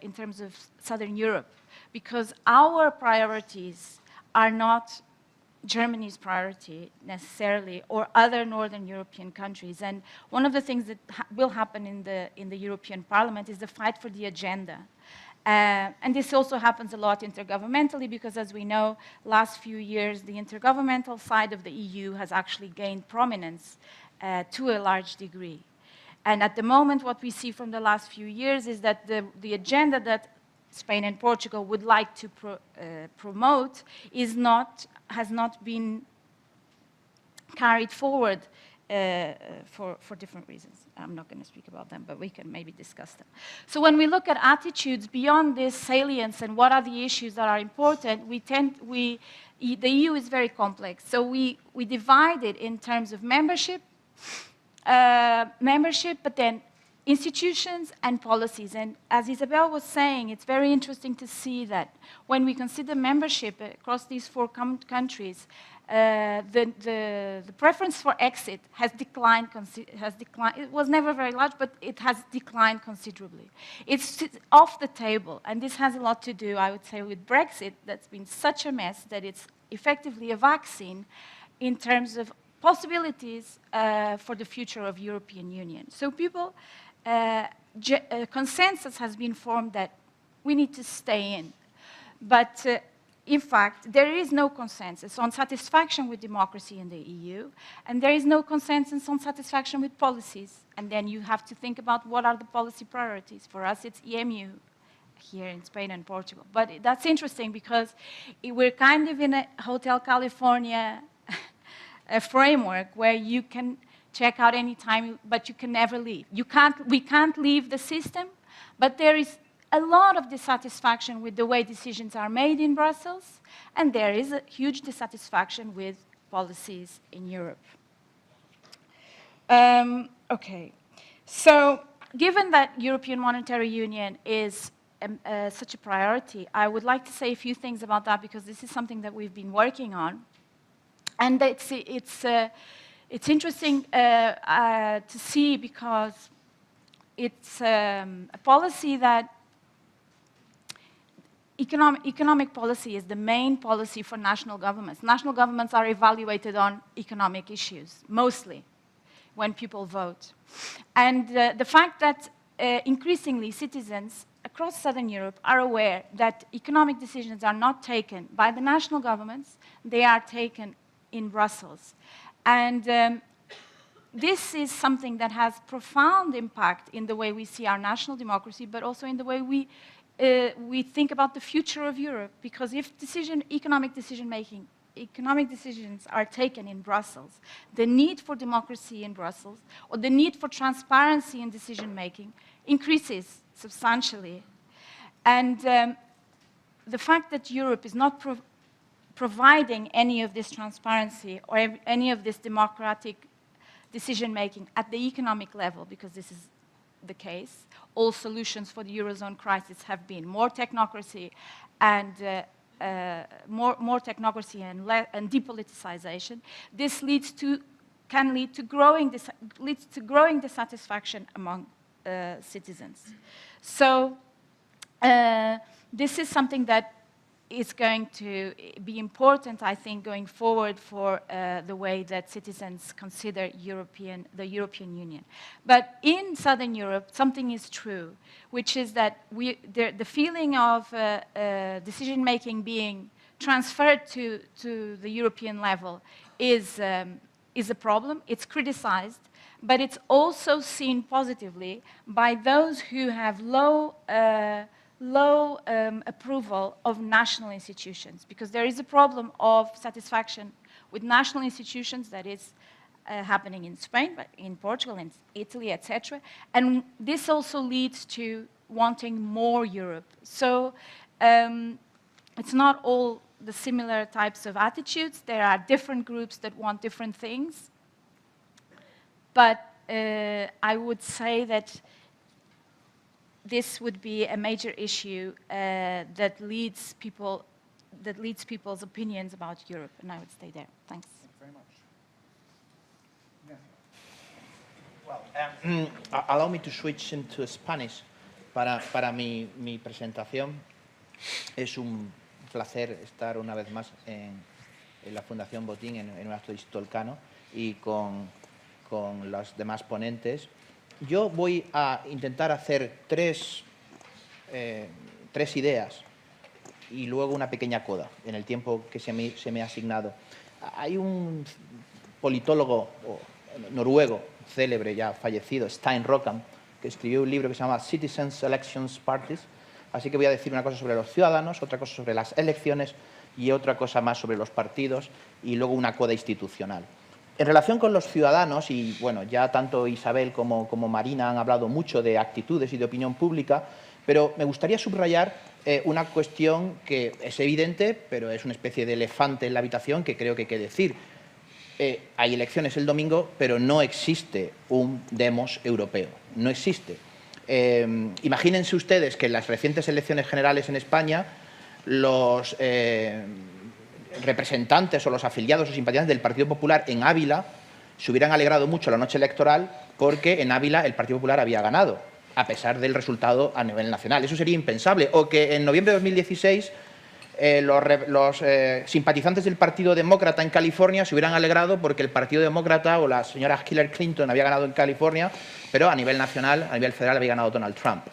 Speaker 4: in terms of Southern Europe, because our priorities are not Germany's priority necessarily, or other Northern European countries. And one of the things that will happen in the European Parliament is the fight for the agenda. And this also happens a lot intergovernmentally, because as we know, last few years, the intergovernmental side of the EU has actually gained prominence to a large degree. And at the moment, what we see from the last few years is that the agenda that Spain and Portugal would like to promote has not been carried forward for different reasons. I'm not going to speak about them, but we can maybe discuss them. So when we look at attitudes beyond this salience and what are the issues that are important, the EU is very complex. So we divide it in terms of membership, but then institutions and policies. And as Isabell was saying, it's very interesting to see that when we consider membership across these 4 countries, the preference for exit has declined. It was never very large, but it has declined considerably. It's off the table, and this has a lot to do, I would say, with Brexit. That's been such a mess that it's effectively a vaccine in terms of possibilities for the future of European Union. So consensus has been formed that we need to stay in. But in fact, there is no consensus on satisfaction with democracy in the EU, and there is no consensus on satisfaction with policies. And then you have to think about what are the policy priorities. For us, it's EMU here in Spain and Portugal. But that's interesting because we're kind of in a Hotel California a framework where you can check out any time, but you can never leave. We can't leave the system, but there is a lot of dissatisfaction with the way decisions are made in Brussels, and there is a huge dissatisfaction with policies in Europe. Okay, so given that European Monetary Union is such a priority, I would like to say a few things about that because this is something that we've been working on. And it's interesting to see because it's a policy that economic policy is the main policy for national governments. National governments are evaluated on economic issues, mostly, when people vote. And the fact that increasingly citizens across Southern Europe are aware that economic decisions are not taken by the national governments, they are taken in Brussels. And this is something that has profound impact in the way we see our national democracy, but also in the way we think about the future of Europe. Because if economic decisions are taken in Brussels, the need for democracy in Brussels, or the need for transparency in decision-making, increases substantially. And the fact that Europe is not providing any of this transparency or any of this democratic decision-making at the economic level, because this is the case, all solutions for the Eurozone crisis have been more technocracy and more technocracy and depoliticization. This can lead to growing dissatisfaction among citizens. So this is something that is going to be important, I think, going forward for the way that citizens consider the European Union. But in Southern Europe, something is true, which is that the feeling of decision-making being transferred to the European level is a problem. It's criticized, but it's also seen positively by those who have low approval of national institutions, because there is a problem of satisfaction with national institutions that is happening in Spain, but in Portugal, in Italy, etc. And this also leads to wanting more Europe. So it's not all the similar types of attitudes. There are different groups that want different things. But I would say that this would be a major issue that leads people's opinions about Europe, and I would stay there. Thanks.
Speaker 1: Thank you very much.
Speaker 5: Well, allow me to switch into Spanish para mi presentación. Es un placer estar una vez más en la Fundación Botín, en el Instituto Elcano, y con los demás ponentes. Yo voy a intentar hacer tres ideas y luego una pequeña coda en el tiempo que se me ha asignado. Hay un politólogo noruego, célebre, ya fallecido, Stein Rokkan, que escribió un libro que se llama Citizens, Elections, Parties. Así que voy a decir una cosa sobre los ciudadanos, otra cosa sobre las elecciones y otra cosa más sobre los partidos y luego una coda institucional. En relación con los ciudadanos, y bueno, ya tanto Isabell como Marina han hablado mucho de actitudes y de opinión pública, pero me gustaría subrayar una cuestión que es evidente, pero es una especie de elefante en la habitación que creo que hay que decir. Hay elecciones el domingo, pero no existe un demos europeo. No existe. Imagínense ustedes que en las recientes elecciones generales en España los representantes o los afiliados o simpatizantes del Partido Popular en Ávila se hubieran alegrado mucho la noche electoral porque en Ávila el Partido Popular había ganado, a pesar del resultado a nivel nacional. Eso sería impensable. O que en noviembre de 2016 los simpatizantes del Partido Demócrata en California se hubieran alegrado porque el Partido Demócrata o la señora Hillary Clinton había ganado en California, pero a nivel nacional, a nivel federal, había ganado Donald Trump.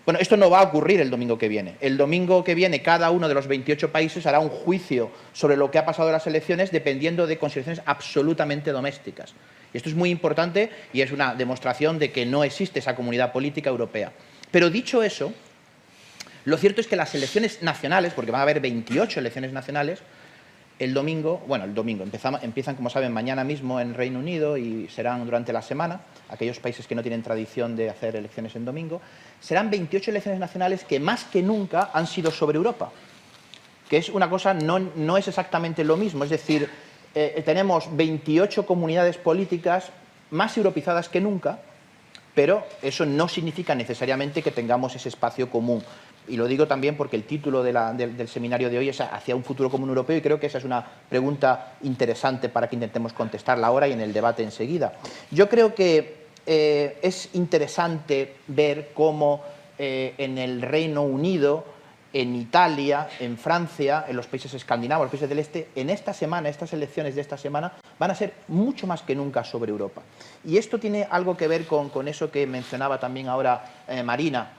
Speaker 5: Bueno, esto no va a ocurrir el domingo que viene. El domingo que viene cada uno de los 28 países hará un juicio sobre lo que ha pasado en las elecciones dependiendo de consideraciones absolutamente domésticas. Y esto es muy importante y es una demostración de que no existe esa comunidad política europea. Pero dicho eso, lo cierto es que las elecciones nacionales, porque van a haber 28 elecciones nacionales, el domingo, empiezan, como saben, mañana mismo en Reino Unido y serán durante la semana, aquellos países que no tienen tradición de hacer elecciones en domingo, serán 28 elecciones nacionales que más que nunca han sido sobre Europa, que es una cosa, no es exactamente lo mismo, es decir, tenemos 28 comunidades políticas más europeizadas que nunca, pero eso no significa necesariamente que tengamos ese espacio común. Y lo digo también porque el título del seminario de hoy es hacia un futuro común europeo y creo que esa es una pregunta interesante para que intentemos contestarla ahora y en el debate enseguida. Yo creo que es interesante ver cómo en el Reino Unido, en Italia, en Francia, en los países escandinavos, los países del Este, en esta semana, estas elecciones de esta semana, van a ser mucho más que nunca sobre Europa. Y esto tiene algo que ver con eso que mencionaba también ahora Marina,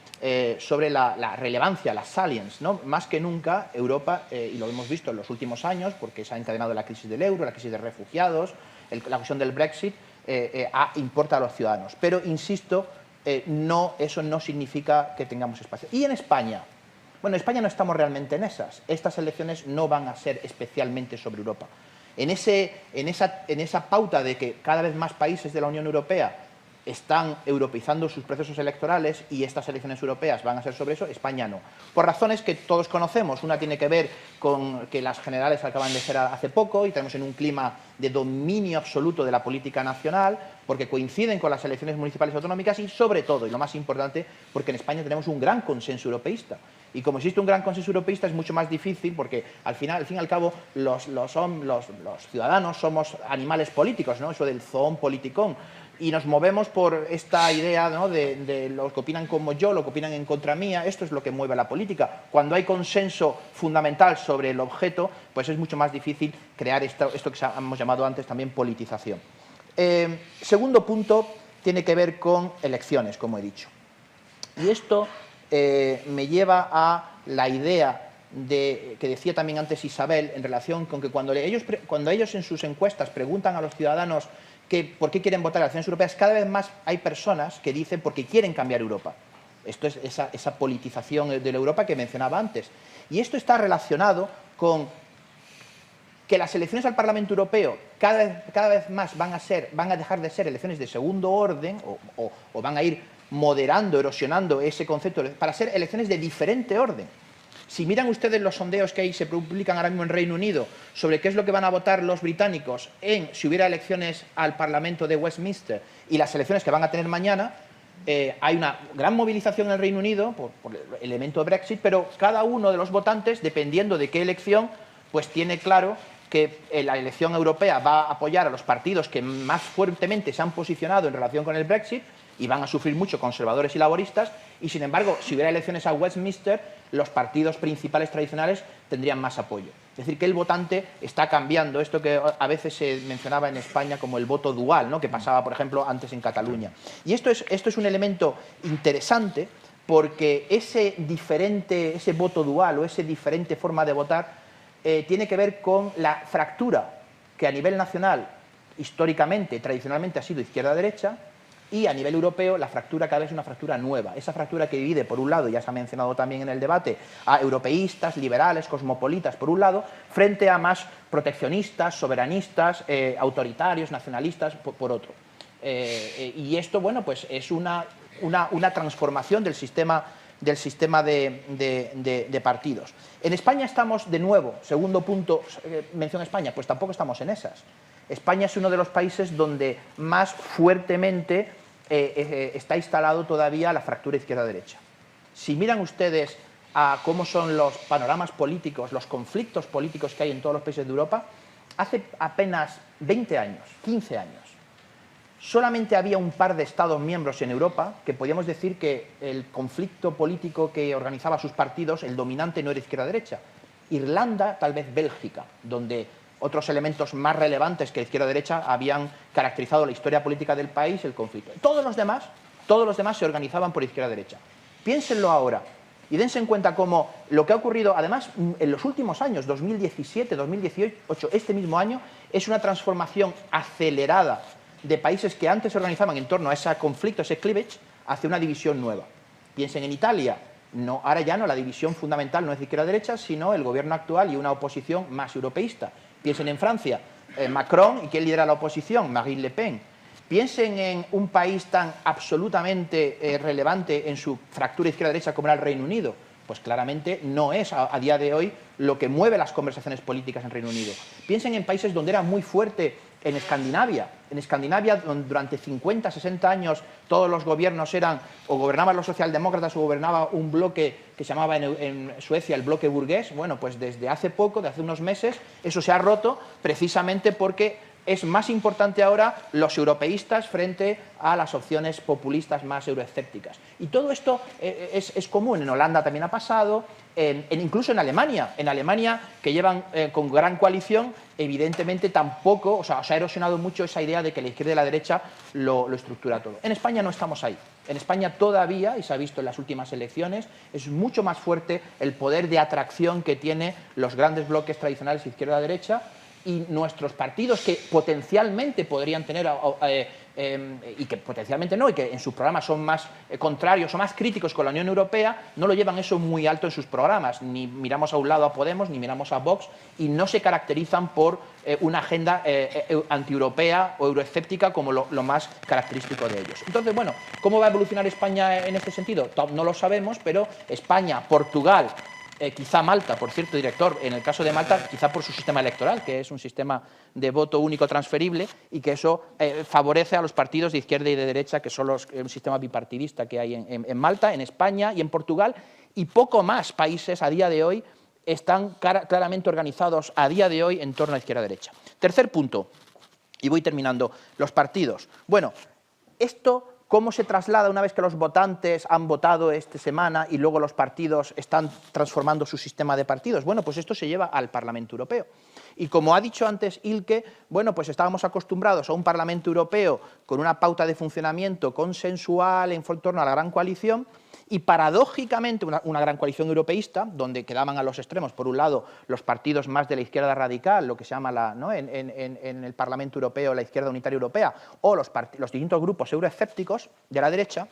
Speaker 5: sobre la relevancia, la salience, ¿no? Más que nunca Europa, y lo hemos visto en los últimos años, porque se ha encadenado la crisis del euro, la crisis de refugiados, la cuestión del Brexit, importa a los ciudadanos. Pero, insisto, eso no significa que tengamos espacio. Y en España, bueno, en España no estamos realmente en esas. Estas elecciones no van a ser especialmente sobre Europa. En esa pauta de que cada vez más países de la Unión Europea están europeizando sus procesos electorales y estas elecciones europeas van a ser sobre eso, España no. Por razones que todos conocemos. Una tiene que ver con que las generales acaban de ser hace poco y tenemos en un clima de dominio absoluto de la política nacional, porque coinciden con las elecciones municipales y autonómicas y, sobre todo, y lo más importante, porque en España tenemos un gran consenso europeísta. Y como existe un gran consenso europeísta es mucho más difícil porque al fin y al cabo los ciudadanos somos animales políticos, ¿no? Eso del zoon politicón. Y nos movemos por esta idea, ¿no? de los que opinan como yo, los que opinan en contra mía. Esto es lo que mueve la política. Cuando hay consenso fundamental sobre el objeto, pues es mucho más difícil crear esto que hemos llamado antes también politización. Segundo punto tiene que ver con elecciones, como he dicho. Y esto me lleva a la idea que decía también antes Isabell en relación con que cuando ellos en sus encuestas preguntan a los ciudadanos por qué quieren votar en las elecciones europeas, cada vez más hay personas que dicen porque quieren cambiar Europa. Esto es esa politización de la Europa que mencionaba antes. Y esto está relacionado con que las elecciones al Parlamento Europeo cada vez más van a dejar de ser elecciones de segundo orden o van a ir moderando, erosionando ese concepto para ser elecciones de diferente orden. Si miran ustedes los sondeos que se publican ahora mismo en Reino Unido sobre qué es lo que van a votar los británicos si hubiera elecciones al Parlamento de Westminster y las elecciones que van a tener mañana, hay una gran movilización en el Reino Unido por el elemento Brexit, pero cada uno de los votantes, dependiendo de qué elección, pues tiene claro que la elección europea va a apoyar a los partidos que más fuertemente se han posicionado en relación con el Brexit y van a sufrir mucho conservadores y laboristas, y sin embargo, si hubiera elecciones a Westminster, los partidos principales tradicionales tendrían más apoyo. Es decir, que el votante está cambiando, esto que a veces se mencionaba en España como el voto dual, ¿no? Que pasaba, por ejemplo, antes en Cataluña. Y esto es un elemento interesante porque ese voto dual o esa diferente forma de votar tiene que ver con la fractura que a nivel nacional, históricamente, tradicionalmente ha sido izquierda-derecha, y a nivel europeo la fractura cada vez es una fractura nueva. Esa fractura que divide, por un lado, ya se ha mencionado también en el debate, a europeístas, liberales, cosmopolitas, por un lado, frente a más proteccionistas, soberanistas, autoritarios, nacionalistas, por otro. Y esto, bueno, pues es una transformación del sistema del sistema de partidos. En España estamos, de nuevo, segundo punto, mención a España, pues tampoco estamos en esas. España es uno de los países donde más fuertemente está instalado todavía la fractura izquierda-derecha. Si miran ustedes a cómo son los panoramas políticos, los conflictos políticos que hay en todos los países de Europa, hace apenas 20 años, 15 años, solamente había un par de Estados miembros en Europa que podíamos decir que el conflicto político que organizaba sus partidos, el dominante no era izquierda-derecha. Irlanda, tal vez Bélgica, donde otros elementos más relevantes que izquierda-derecha habían caracterizado la historia política del país, el conflicto. Todos los demás se organizaban por izquierda-derecha. Piénsenlo ahora y dense en cuenta cómo lo que ha ocurrido, además, en los últimos años, 2017, 2018, este mismo año, es una transformación acelerada de países que antes se organizaban en torno a ese conflicto, ese cleavage, hacia una división nueva. Piensen en Italia. No, ahora ya no, la división fundamental no es de izquierda-derecha, sino el gobierno actual y una oposición más europeísta. Piensen en Francia, Macron, ¿y quién lidera la oposición? Marine Le Pen. Piensen en un país tan absolutamente relevante en su fractura izquierda-derecha como era el Reino Unido. Pues claramente no es a día de hoy lo que mueve las conversaciones políticas en Reino Unido. Piensen en países donde era muy fuerte en Escandinavia. En Escandinavia, durante 50, 60 años, todos los gobiernos eran, o gobernaban los socialdemócratas o gobernaba un bloque que se llamaba en Suecia el bloque burgués. Bueno, pues desde hace poco, de hace unos meses, eso se ha roto precisamente porque es más importante ahora los europeístas frente a las opciones populistas más euroescépticas. Y todo esto es común. En Holanda también ha pasado, incluso en Alemania. En Alemania, que llevan con gran coalición, evidentemente tampoco, o sea, se ha erosionado mucho esa idea de que la izquierda y la derecha lo estructura todo. En España no estamos ahí. En España todavía, y se ha visto en las últimas elecciones, es mucho más fuerte el poder de atracción que tienen los grandes bloques tradicionales izquierda-derecha, y nuestros partidos que potencialmente podrían tener, y que potencialmente no, y que en sus programas son más contrarios o más críticos con la Unión Europea, no lo llevan eso muy alto en sus programas. Ni miramos a un lado a Podemos, ni miramos a Vox, y no se caracterizan por una agenda antieuropea o euroescéptica como lo más característico de ellos. Entonces, bueno, ¿cómo va a evolucionar España en este sentido? No lo sabemos, pero España, Portugal, quizá Malta, por cierto, director, en el caso de Malta, quizá por su sistema electoral, que es un sistema de voto único transferible y que eso favorece a los partidos de izquierda y de derecha, que son un sistema bipartidista que hay en Malta, en España y en Portugal, y poco más países a día de hoy están claramente organizados a día de hoy en torno a izquierda-derecha. Tercer punto, y voy terminando, los partidos. Bueno, esto, ¿cómo se traslada una vez que los votantes han votado esta semana y luego los partidos están transformando su sistema de partidos? Bueno, pues esto se lleva al Parlamento Europeo. Y como ha dicho antes Ilke, bueno, pues estábamos acostumbrados a un Parlamento Europeo con una pauta de funcionamiento consensual en torno a la gran coalición, y paradójicamente una gran coalición europeísta, donde quedaban a los extremos, por un lado, los partidos más de la izquierda radical, lo que se llama en el Parlamento Europeo la izquierda unitaria europea, o los distintos grupos euroescépticos de la derecha,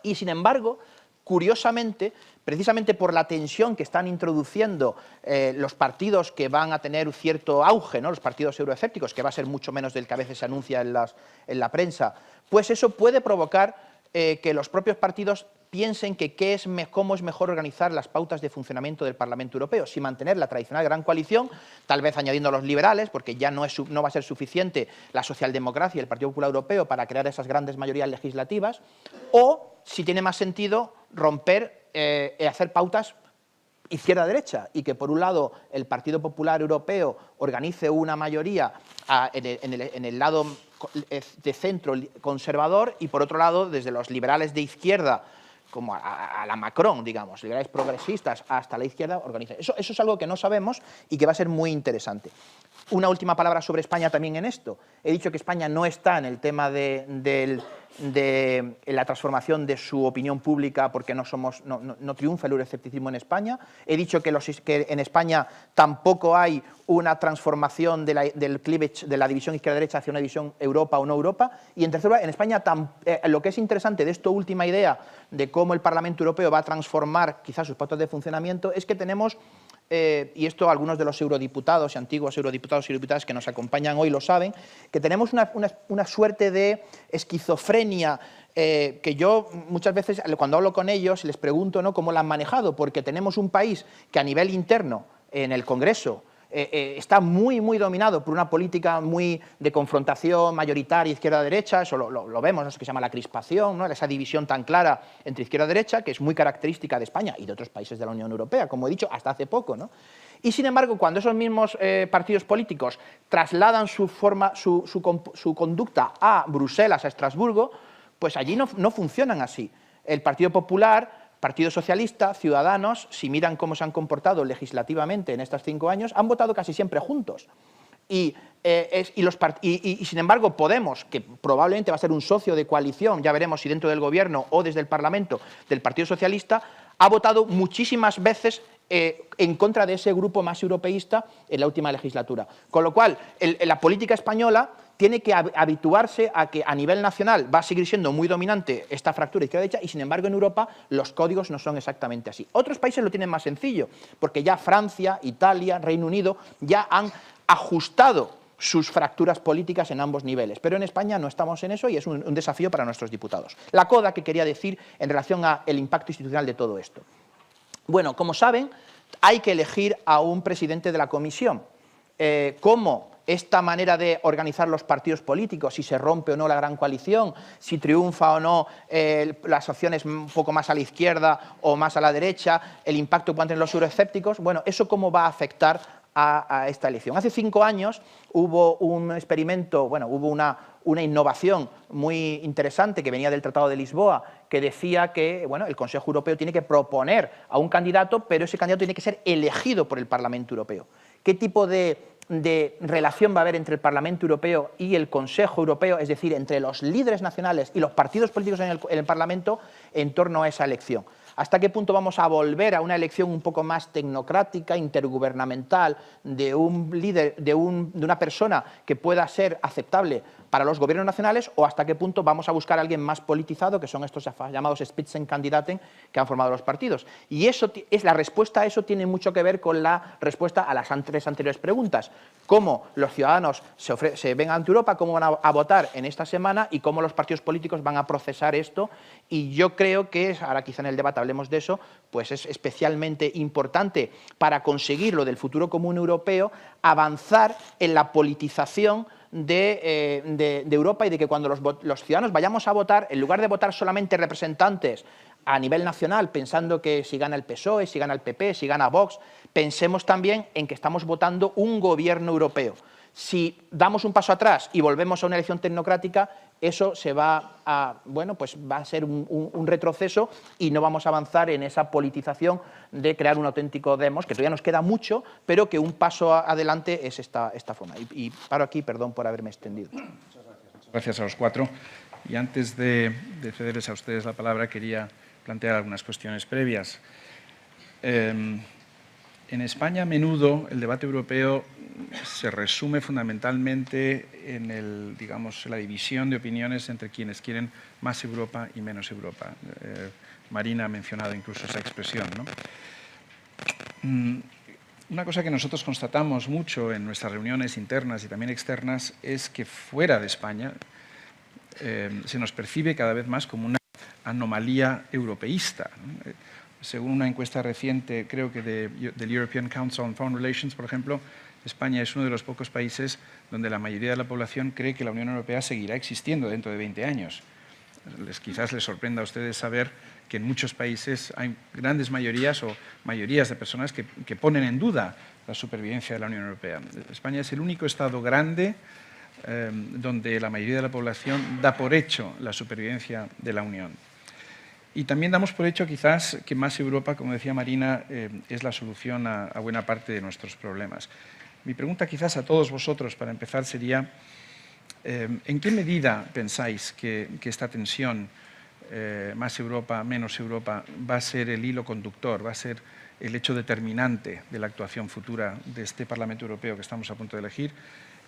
Speaker 5: y sin embargo, curiosamente, precisamente por la tensión que están introduciendo los partidos que van a tener un cierto auge, ¿no?, los partidos euroescépticos, que va a ser mucho menos del que a veces se anuncia en la prensa, pues eso puede provocar que los propios partidos piensen que cómo es mejor organizar las pautas de funcionamiento del Parlamento Europeo, si mantener la tradicional gran coalición, tal vez añadiendo a los liberales, porque ya no va a ser suficiente la socialdemocracia y el Partido Popular Europeo para crear esas grandes mayorías legislativas, o si tiene más sentido romper y hacer pautas izquierda-derecha, y que por un lado el Partido Popular Europeo organice una mayoría en el lado de centro conservador, y por otro lado desde los liberales de izquierda, como a la Macron, digamos, liberales progresistas hasta la izquierda, organiza. Eso es algo que no sabemos y que va a ser muy interesante. Una última palabra sobre España también en esto. He dicho que España no está en el tema de la transformación de su opinión pública porque no triunfa el euroescepticismo en España. He dicho que en España tampoco hay una transformación del cleavage, de la división izquierda-derecha hacia una división Europa o no Europa. Y en tercer lugar, en España lo que es interesante de esta última idea de cómo el Parlamento Europeo va a transformar quizás sus pautas de funcionamiento es que tenemos, y esto algunos de los eurodiputados y antiguos eurodiputados y eurodiputadas que nos acompañan hoy lo saben, que tenemos una suerte de esquizofrenia que yo muchas veces cuando hablo con ellos les pregunto, ¿no?, cómo la han manejado, porque tenemos un país que a nivel interno, en el Congreso, está muy dominado por una política muy de confrontación mayoritaria izquierda-derecha, eso lo vemos, ¿no?, eso que se llama la crispación, ¿no?, esa división tan clara entre izquierda-derecha, que es muy característica de España y de otros países de la Unión Europea, como he dicho, hasta hace poco, ¿no? Y, sin embargo, cuando esos mismos partidos políticos trasladan su conducta a Bruselas, a Estrasburgo, pues allí no funcionan así. El Partido Popular, Partido Socialista, Ciudadanos, si miran cómo se han comportado legislativamente en estos 5 años, han votado casi siempre juntos. Y, sin embargo, Podemos, que probablemente va a ser un socio de coalición, ya veremos si dentro del Gobierno o desde el Parlamento del Partido Socialista, ha votado muchísimas veces en contra de ese grupo más europeísta en la última legislatura. Con lo cual, la política española tiene que habituarse a que a nivel nacional va a seguir siendo muy dominante esta fractura izquierda-derecha y, sin embargo, en Europa los códigos no son exactamente así. Otros países lo tienen más sencillo, porque ya Francia, Italia, Reino Unido ya han ajustado sus fracturas políticas en ambos niveles. Pero en España no estamos en eso y es un desafío para nuestros diputados. La coda que quería decir en relación al impacto institucional de todo esto. Bueno, como saben, hay que elegir a un presidente de la comisión. ¿Cómo esta manera de organizar los partidos políticos, si se rompe o no la gran coalición, si triunfa o no las opciones un poco más a la izquierda o más a la derecha, el impacto que puedan tener los euroescépticos, bueno, ¿eso cómo va a afectar a esta elección? Hace 5 años hubo un experimento, bueno, hubo una innovación muy interesante que venía del Tratado de Lisboa, que decía que, bueno, el Consejo Europeo tiene que proponer a un candidato, pero ese candidato tiene que ser elegido por el Parlamento Europeo. ¿Qué tipo de relación va a haber entre el Parlamento Europeo y el Consejo Europeo, es decir, entre los líderes nacionales y los partidos políticos en el Parlamento en torno a esa elección? ¿Hasta qué punto vamos a volver a una elección un poco más tecnocrática, intergubernamental, de un líder, de una persona que pueda ser aceptable para los gobiernos nacionales, o hasta qué punto vamos a buscar a alguien más politizado, que son estos llamados Spitzenkandidaten que han formado los partidos? Y eso la respuesta a eso tiene mucho que ver con la respuesta a las 3 anteriores preguntas. Cómo los ciudadanos se ven ante Europa, cómo van a votar en esta semana y cómo los partidos políticos van a procesar esto. Y yo creo que, ahora quizá en el debate hablemos de eso, pues es especialmente importante para conseguir lo del futuro común europeo, avanzar en la politización de Europa y de que cuando los ciudadanos vayamos a votar, en lugar de votar solamente representantes a nivel nacional, pensando que si gana el PSOE, si gana el PP, si gana Vox, pensemos también en que estamos votando un gobierno europeo. Si damos un paso atrás y volvemos a una elección tecnocrática, eso se va a, bueno, pues va a ser un retroceso y no vamos a avanzar en esa politización de crear un auténtico demos, que todavía nos queda mucho, pero que un paso adelante es esta forma. Y paro aquí, perdón por haberme extendido.
Speaker 1: Muchas gracias a los 4. Y antes de cederles a ustedes la palabra, quería plantear algunas cuestiones previas. En España, a menudo, el debate europeo se resume fundamentalmente en la división de opiniones entre quienes quieren más Europa y menos Europa. Marina ha mencionado incluso esa expresión, ¿no? Una cosa que nosotros constatamos mucho en nuestras reuniones internas y también externas es que fuera de España se nos percibe cada vez más como una anomalía europeísta, ¿no? Según una encuesta reciente, creo que del European Council on Foreign Relations, por ejemplo, España es uno de los pocos países donde la mayoría de la población cree que la Unión Europea seguirá existiendo dentro de 20 años. Quizás les sorprenda a ustedes saber que en muchos países hay grandes mayorías o mayorías de personas que ponen en duda la supervivencia de la Unión Europea. España es el único Estado grande donde la mayoría de la población da por hecho la supervivencia de la Unión. Y también damos por hecho quizás que más Europa, como decía Marina, es la solución a buena parte de nuestros problemas. Mi pregunta quizás a todos vosotros, para empezar, sería ¿en qué medida pensáis que esta tensión, más Europa, menos Europa, va a ser el hilo conductor, va a ser el hecho determinante de la actuación futura de este Parlamento Europeo que estamos a punto de elegir?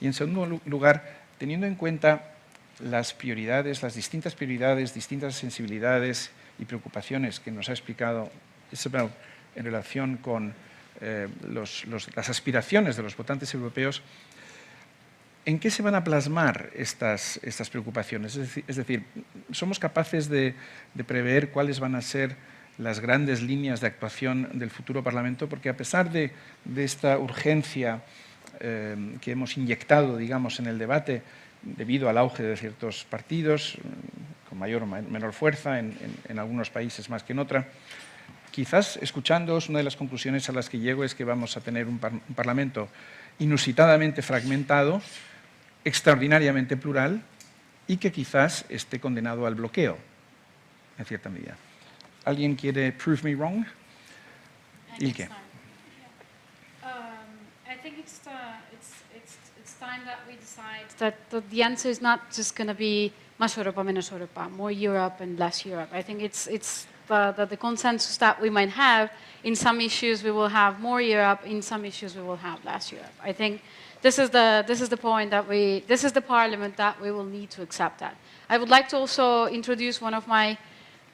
Speaker 1: Y en segundo lugar, teniendo en cuenta las prioridades, las distintas prioridades, distintas sensibilidades y preocupaciones que nos ha explicado Isabell en relación con las aspiraciones de los votantes europeos, ¿En qué se van a plasmar estas preocupaciones? Es decir, ¿somos capaces de prever cuáles van a ser las grandes líneas de actuación del futuro Parlamento? Porque a pesar de esta urgencia que hemos inyectado, digamos, en el debate, debido al auge de ciertos partidos, con mayor o menor fuerza, en algunos países más que en otros, quizás escuchándoos, una de las conclusiones a las que llego es que vamos a tener un Parlamento inusitadamente fragmentado, extraordinariamente plural y que quizás esté condenado al bloqueo, en cierta medida. ¿Alguien quiere prove me wrong? Ilke.
Speaker 2: I think it's time that we decide that the answer is not just going to be más Europa, menos Europa, more Europe and less Europe. I think it's the consensus that we might have. In some issues we will have more Europe, in some issues we will have less Europe. I think this is the point that this is the Parliament that we will need to accept that. I would like to also introduce one of my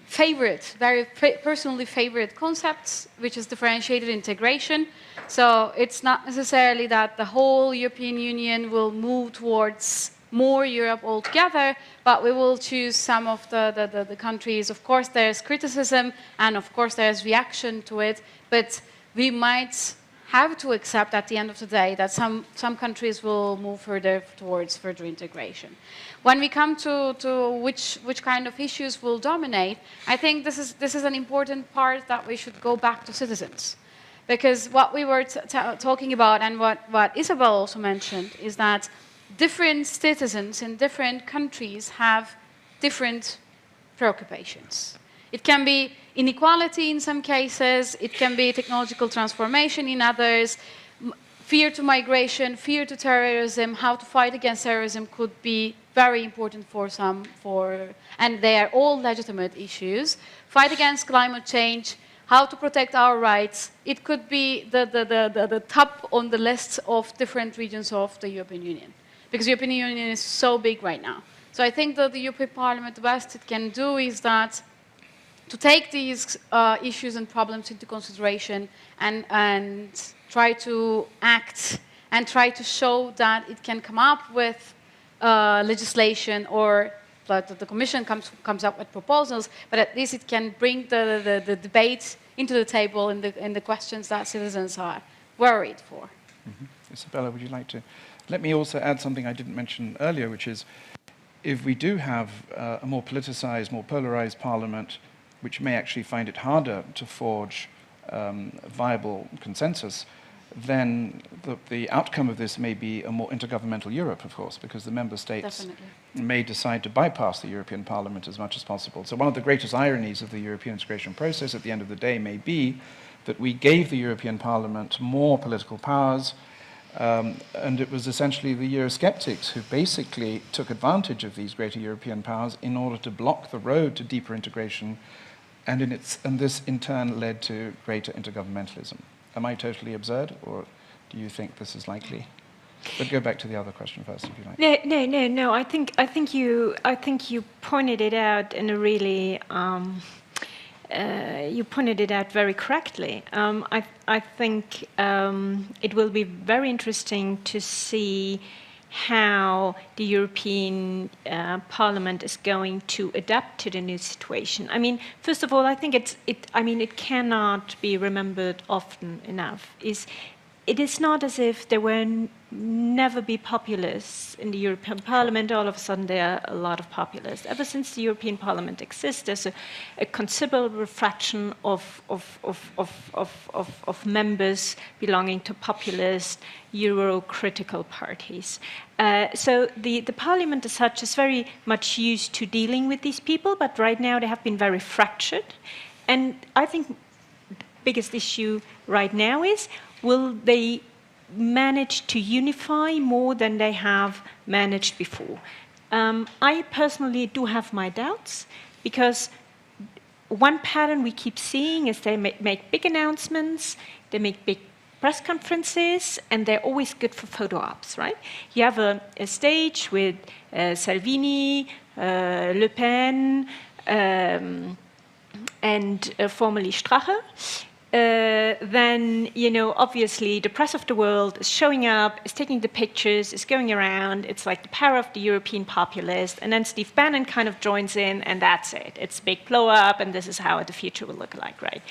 Speaker 2: favorite, very personally favorite concepts, which is differentiated integration. So it's not necessarily that the whole European Union will move towards more Europe altogether, but we will choose some of the countries. Of course, there's criticism, and of course, there's reaction to it, but we might have to accept at the end of the day that some countries will move further towards further integration. When we come to which kind of issues will dominate, I think this is an important part that we should go back to citizens. Because what we were talking about and what Isabell also mentioned is that different citizens in different countries have different preoccupations. It can be inequality in some cases, it can be technological transformation in others, fear to migration, fear to terrorism, how to fight against terrorism could be very important for some, and they are all legitimate issues. Fight against climate change, how to protect our rights, it could be the top on the list of different regions of the European Union. Because the European Union is so big right now. So I think that the European Parliament, the best it can do is that to take these issues and problems into consideration and try to act and try to show that it can come up with legislation or that the Commission comes up with proposals, but at least it can bring the debate into the table in the questions that citizens are worried for.
Speaker 1: Mm-hmm. Isabella, would you like to? Let me also add something I didn't mention earlier, which is if we do have a more politicized, more polarized parliament, which may actually find it harder to forge viable consensus, then the outcome of this may be a more intergovernmental Europe, of course, because the member states may decide to bypass the European Parliament as much as possible. So one of the greatest ironies of the European integration process at the end of the day may be that we gave the European Parliament more political powers, and it was essentially the Eurosceptics who basically took advantage of these greater European powers in order to block the road to deeper integration, and this in turn led to greater intergovernmentalism. Am I totally absurd, or do you think this is likely? But go back to the other question first, if you like.
Speaker 3: No. I think you pointed it out in a really. You pointed it out very correctly. I think it will be very interesting to see how the European Parliament is going to adapt to the new situation. I mean, first of all, I think it cannot be remembered often enough. It is not as if there were never be populists in the European Parliament. All of a sudden, there are a lot of populists. Ever since the European Parliament exists, there's a considerable fraction of members belonging to populist, Euro-critical parties. So the Parliament as such is very much used to dealing with these people, but right now they have been very fractured. And I think the biggest issue right now is, will they manage to unify more than they have managed before? I personally do have my doubts, because one pattern we keep seeing is they make big announcements, they make big press conferences, and they're always good for photo ops, right? You have a stage with Salvini, Le Pen, and formerly Strache. then, you know, obviously the press of the world is showing up, is taking the pictures, is going around. It's like the power of the European populist. And then Steve Bannon kind of joins in, and that's it. It's a big blow up, and this is how the future will look like, right?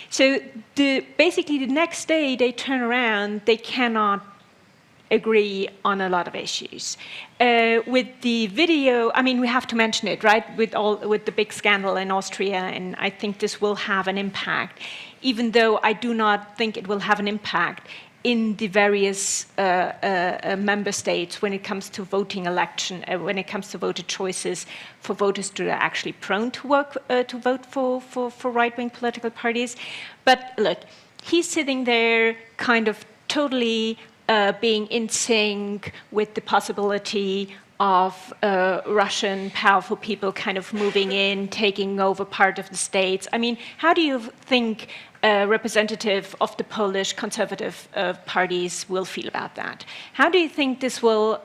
Speaker 3: So basically the next day they turn around, they cannot agree on a lot of issues. With the video, I mean, we have to mention it, right? With the big scandal in Austria, and I think this will have an impact, even though I do not think it will have an impact in the various member states when it comes to voting election, when it comes to voter choices for voters who are actually prone to vote for right-wing political parties. But look, he's sitting there kind of totally being in sync with the possibility of Russian powerful people kind of moving in, taking over part of the states. I mean, how do you think a representative of the Polish conservative parties will feel about that? How do you think this will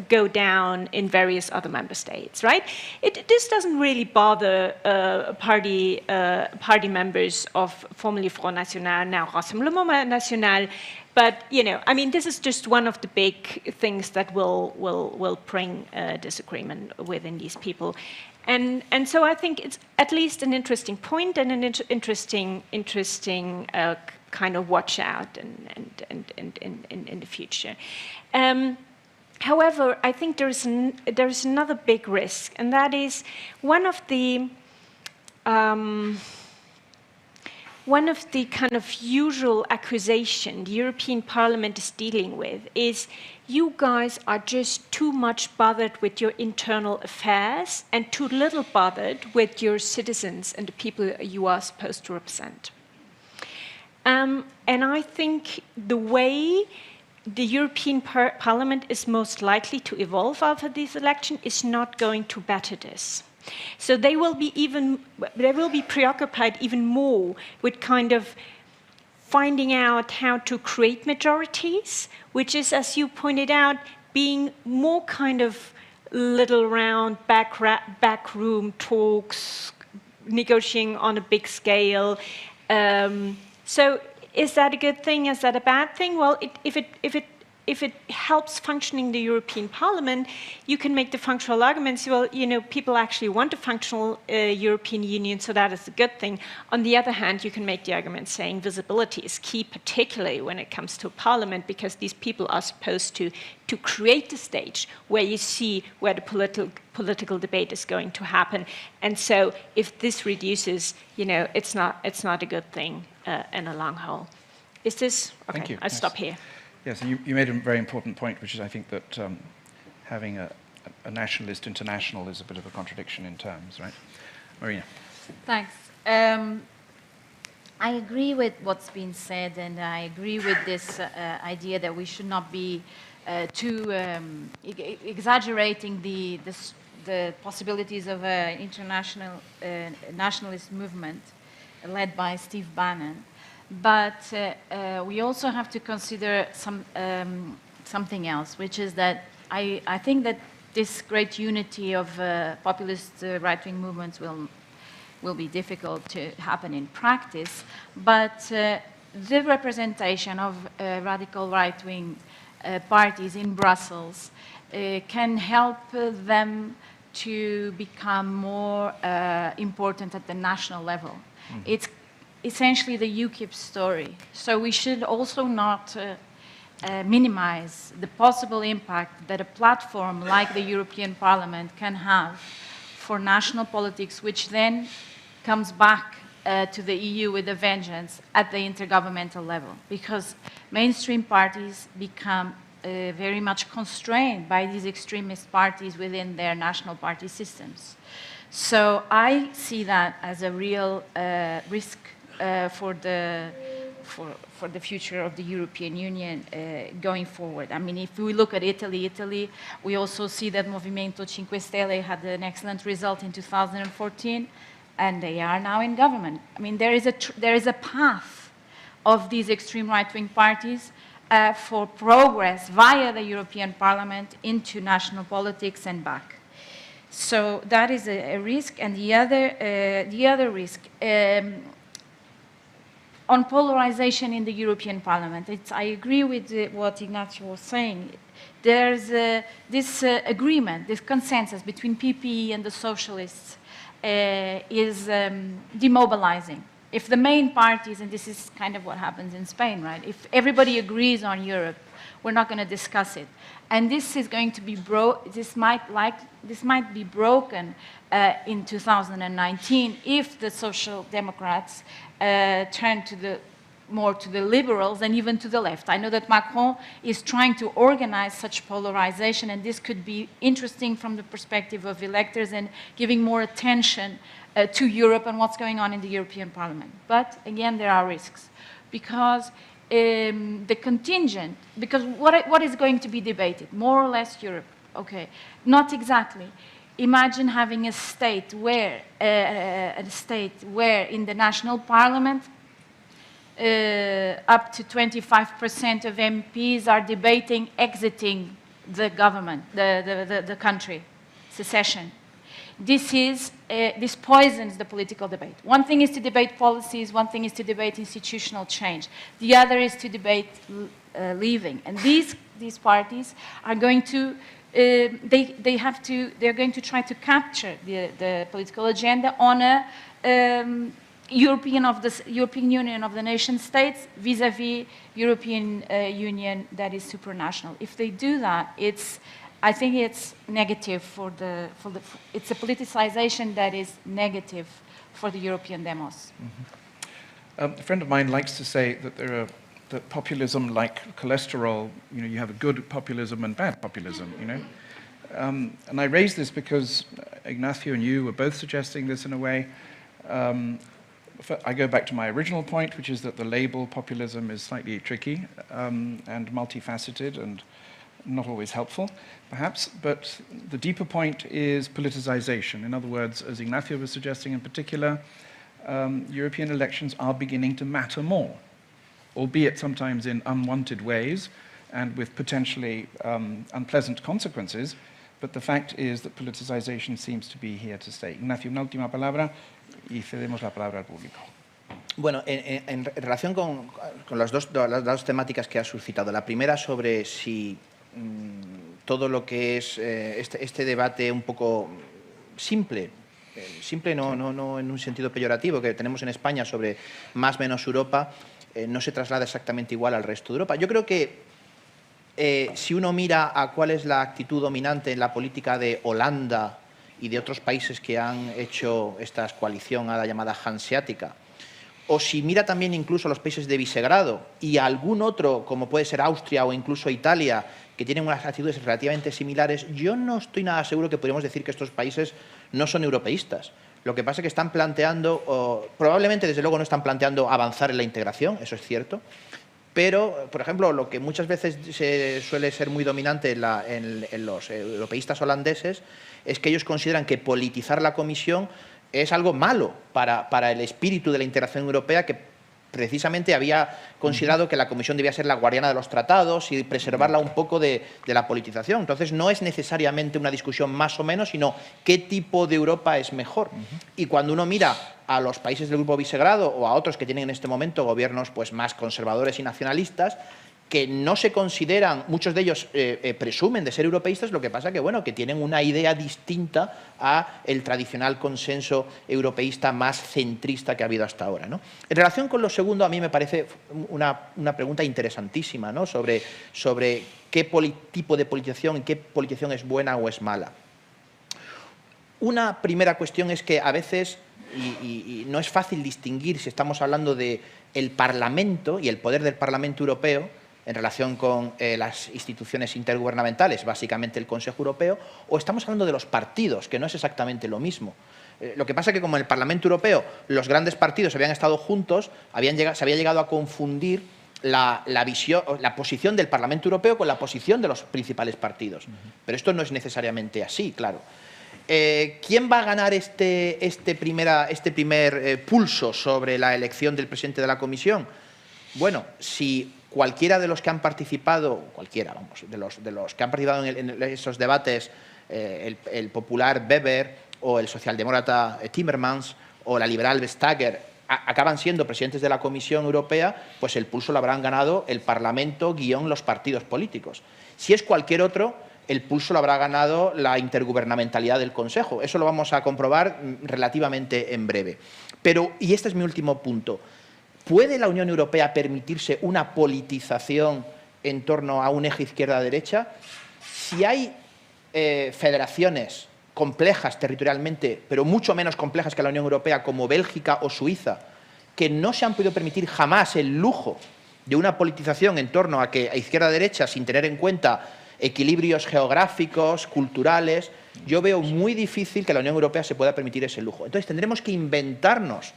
Speaker 3: go down in various other member states, right? This doesn't really bother party members of formerly Front National, now Rassemblement National. But, you know, I mean, this is just one of the big things that will bring disagreement within these people. And so I think it's at least an interesting point and an interesting kind of watch out in the future. However, I think there's another big risk, and that is one of the kind of usual accusation the European Parliament is dealing with is you guys are just too much bothered with your internal affairs and too little bothered with your citizens and the people you are supposed to represent. And I think the way the European Parliament is most likely to evolve after this election is not going to better this. So they will be preoccupied even more with kind of finding out how to create majorities, which is, as you pointed out, being more kind of little round backroom talks, negotiating on a big scale. So is that a good thing? Is that a bad thing? Well, if it helps functioning the European Parliament, you can make the functional arguments, well, you know, people actually want a functional European Union, so that is a good thing. On the other hand, you can make the argument saying visibility is key, particularly when it comes to Parliament, because these people are supposed to create the stage where you see where the political debate is going to happen. And so if this reduces, you know, it's not a good thing in a long haul. Is this? Okay,
Speaker 1: Thank you.
Speaker 3: I'll stop here.
Speaker 1: Yes, and you made a very important point, which is I think that having a nationalist international is a bit of a contradiction in terms, right? Marina.
Speaker 4: Thanks. I agree with what's been said, and I agree with this idea that we should not be too exaggerating the possibilities of an international nationalist movement led by Steve Bannon. But we also have to consider something else, which is that I think that this great unity of populist right-wing movements will be difficult to happen in practice. But the representation of radical right-wing parties in Brussels can help them to become more important at the national level. Mm-hmm. It's essentially the UKIP story. So we should also not minimize the possible impact that a platform like the European Parliament can have for national politics, which then comes back to the EU with a vengeance at the intergovernmental level, because mainstream parties become very much constrained by these extremist parties within their national party systems. So I see that as a real risk for the future of the European Union going forward. I mean, if we look at Italy, we also see that Movimento 5 Stelle had an excellent result in 2014, and they are now in government. I mean, there is a path of these extreme right-wing parties for progress via the European Parliament into national politics and back. So that is a risk, and the other risk. on polarization in the European Parliament. I agree with what Ignacio was saying. There's this agreement, this consensus between PPE and the socialists is demobilizing. If the main parties, and this is kind of what happens in Spain, right? If everybody agrees on Europe, we're not going to discuss it. And this is going to be this might be broken in 2019 if the Social Democrats turn more to the liberals and even to the left. I know that Macron is trying to organize such polarization, and this could be interesting from the perspective of electors and giving more attention to Europe and what's going on in the European Parliament. But again, there are risks because the contingent, because what is going to be debated? More or less Europe, okay. Not exactly. Imagine having a state where in the national parliament up to 25% of MPs are debating exiting the government, the country, secession. This poisons the political debate. One thing is to debate policies, one thing is to debate institutional change. The other is to debate leaving. And these parties are going to, they're going to try to capture the political agenda on a European Union of the nation states vis-à-vis European Union that is supranational. If they do that, I think it's negative it's a politicization that is negative for the European demos.
Speaker 1: Mm-hmm. A friend of mine likes to say that that populism, like cholesterol, you have a good populism and bad populism, And I raise this because Ignacio and you were both suggesting this in a way. I go back to my original point, which is that the label populism is slightly tricky and multifaceted and not always helpful, perhaps, but the deeper point is politicization. In other words, as Ignacio was suggesting in particular, European elections are beginning to matter more, albeit sometimes in unwanted ways and with potentially unpleasant consequences, but the fact is that politicization seems to be here to stay. Ignacio, una última palabra y cedemos la palabra al público.
Speaker 5: Bueno, en relación con las dos temáticas que has suscitado, la primera sobre si todo lo que es este debate un poco simple no en un sentido peyorativo que tenemos en España sobre más o menos Europa, no se traslada exactamente igual al resto de Europa. Yo creo que si uno mira a cuál es la actitud dominante en la política de Holanda y de otros países que han hecho esta coalición a la llamada hanseática, o si mira también incluso a los países de Visegrado y a algún otro, como puede ser Austria o incluso Italia, que tienen unas actitudes relativamente similares, yo no estoy nada seguro que podríamos decir que estos países no son europeístas. Lo que pasa es que están planteando, probablemente desde luego no están planteando avanzar en la integración, eso es cierto, pero, por ejemplo, lo que muchas veces suele ser muy dominante en los europeístas holandeses es que ellos consideran que politizar la Comisión es algo malo para el espíritu de la integración europea, que precisamente había considerado que la Comisión debía ser la guardiana de los tratados y preservarla un poco de la politización. Entonces, no es necesariamente una discusión más o menos, sino qué tipo de Europa es mejor. Y cuando uno mira a los países del Grupo Visegrado o a otros que tienen en este momento gobiernos pues, más conservadores y nacionalistas, que no se consideran, muchos de ellos presumen de ser europeístas, lo que pasa que, bueno, que tienen una idea distinta a el tradicional consenso europeísta más centrista que ha habido hasta ahora, ¿no? En relación con lo segundo, a mí me parece una pregunta interesantísima, ¿no? sobre qué tipo de politización y qué politización es buena o es mala. Una primera cuestión es que a veces, y no es fácil distinguir si estamos hablando del Parlamento y el poder del Parlamento Europeo, en relación con las instituciones intergubernamentales, básicamente el Consejo Europeo, o estamos hablando de los partidos, que no es exactamente lo mismo. Lo que pasa es que como en el Parlamento Europeo los grandes partidos habían estado juntos, se había llegado a confundir la posición del Parlamento Europeo con la posición de los principales partidos. Pero esto no es necesariamente así, claro. ¿Quién va a ganar este primer pulso sobre la elección del presidente de la Comisión? Bueno, si cualquiera de los que han participado, de los que han participado en esos debates, el popular Weber o el socialdemócrata Timmermans o la liberal Vestager, acaban siendo presidentes de la Comisión Europea, pues el pulso lo habrán ganado el Parlamento / los partidos políticos. Si es cualquier otro, el pulso lo habrá ganado la intergubernamentalidad del Consejo. Eso lo vamos a comprobar relativamente en breve. Pero, y este es mi último punto, ¿puede la Unión Europea permitirse una politización en torno a un eje izquierda-derecha? Si hay federaciones complejas territorialmente, pero mucho menos complejas que la Unión Europea, como Bélgica o Suiza, que no se han podido permitir jamás el lujo de una politización en torno a que a izquierda-derecha, sin tener en cuenta equilibrios geográficos, culturales, yo veo muy difícil que la Unión Europea se pueda permitir ese lujo. Entonces tendremos que inventarnos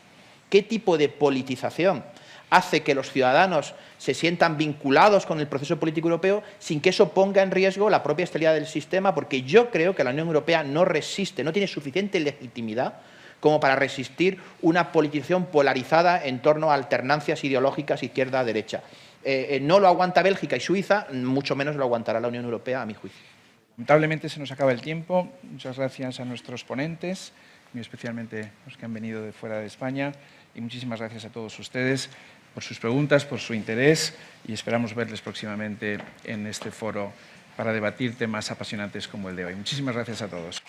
Speaker 5: qué tipo de politización hace que los ciudadanos se sientan vinculados con el proceso político europeo sin que eso ponga en riesgo la propia estabilidad del sistema, porque yo creo que la Unión Europea no resiste, no tiene suficiente legitimidad como para resistir una politización polarizada en torno a alternancias ideológicas izquierda-derecha. No lo aguanta Bélgica y Suiza, mucho menos lo aguantará la Unión Europea, a mi juicio.
Speaker 1: Lamentablemente se nos acaba el tiempo. Muchas gracias a nuestros ponentes, muy especialmente los que han venido de fuera de España, y muchísimas gracias a todos ustedes por sus preguntas, por su interés, y esperamos verles próximamente en este foro para debatir temas apasionantes como el de hoy. Muchísimas gracias a todos.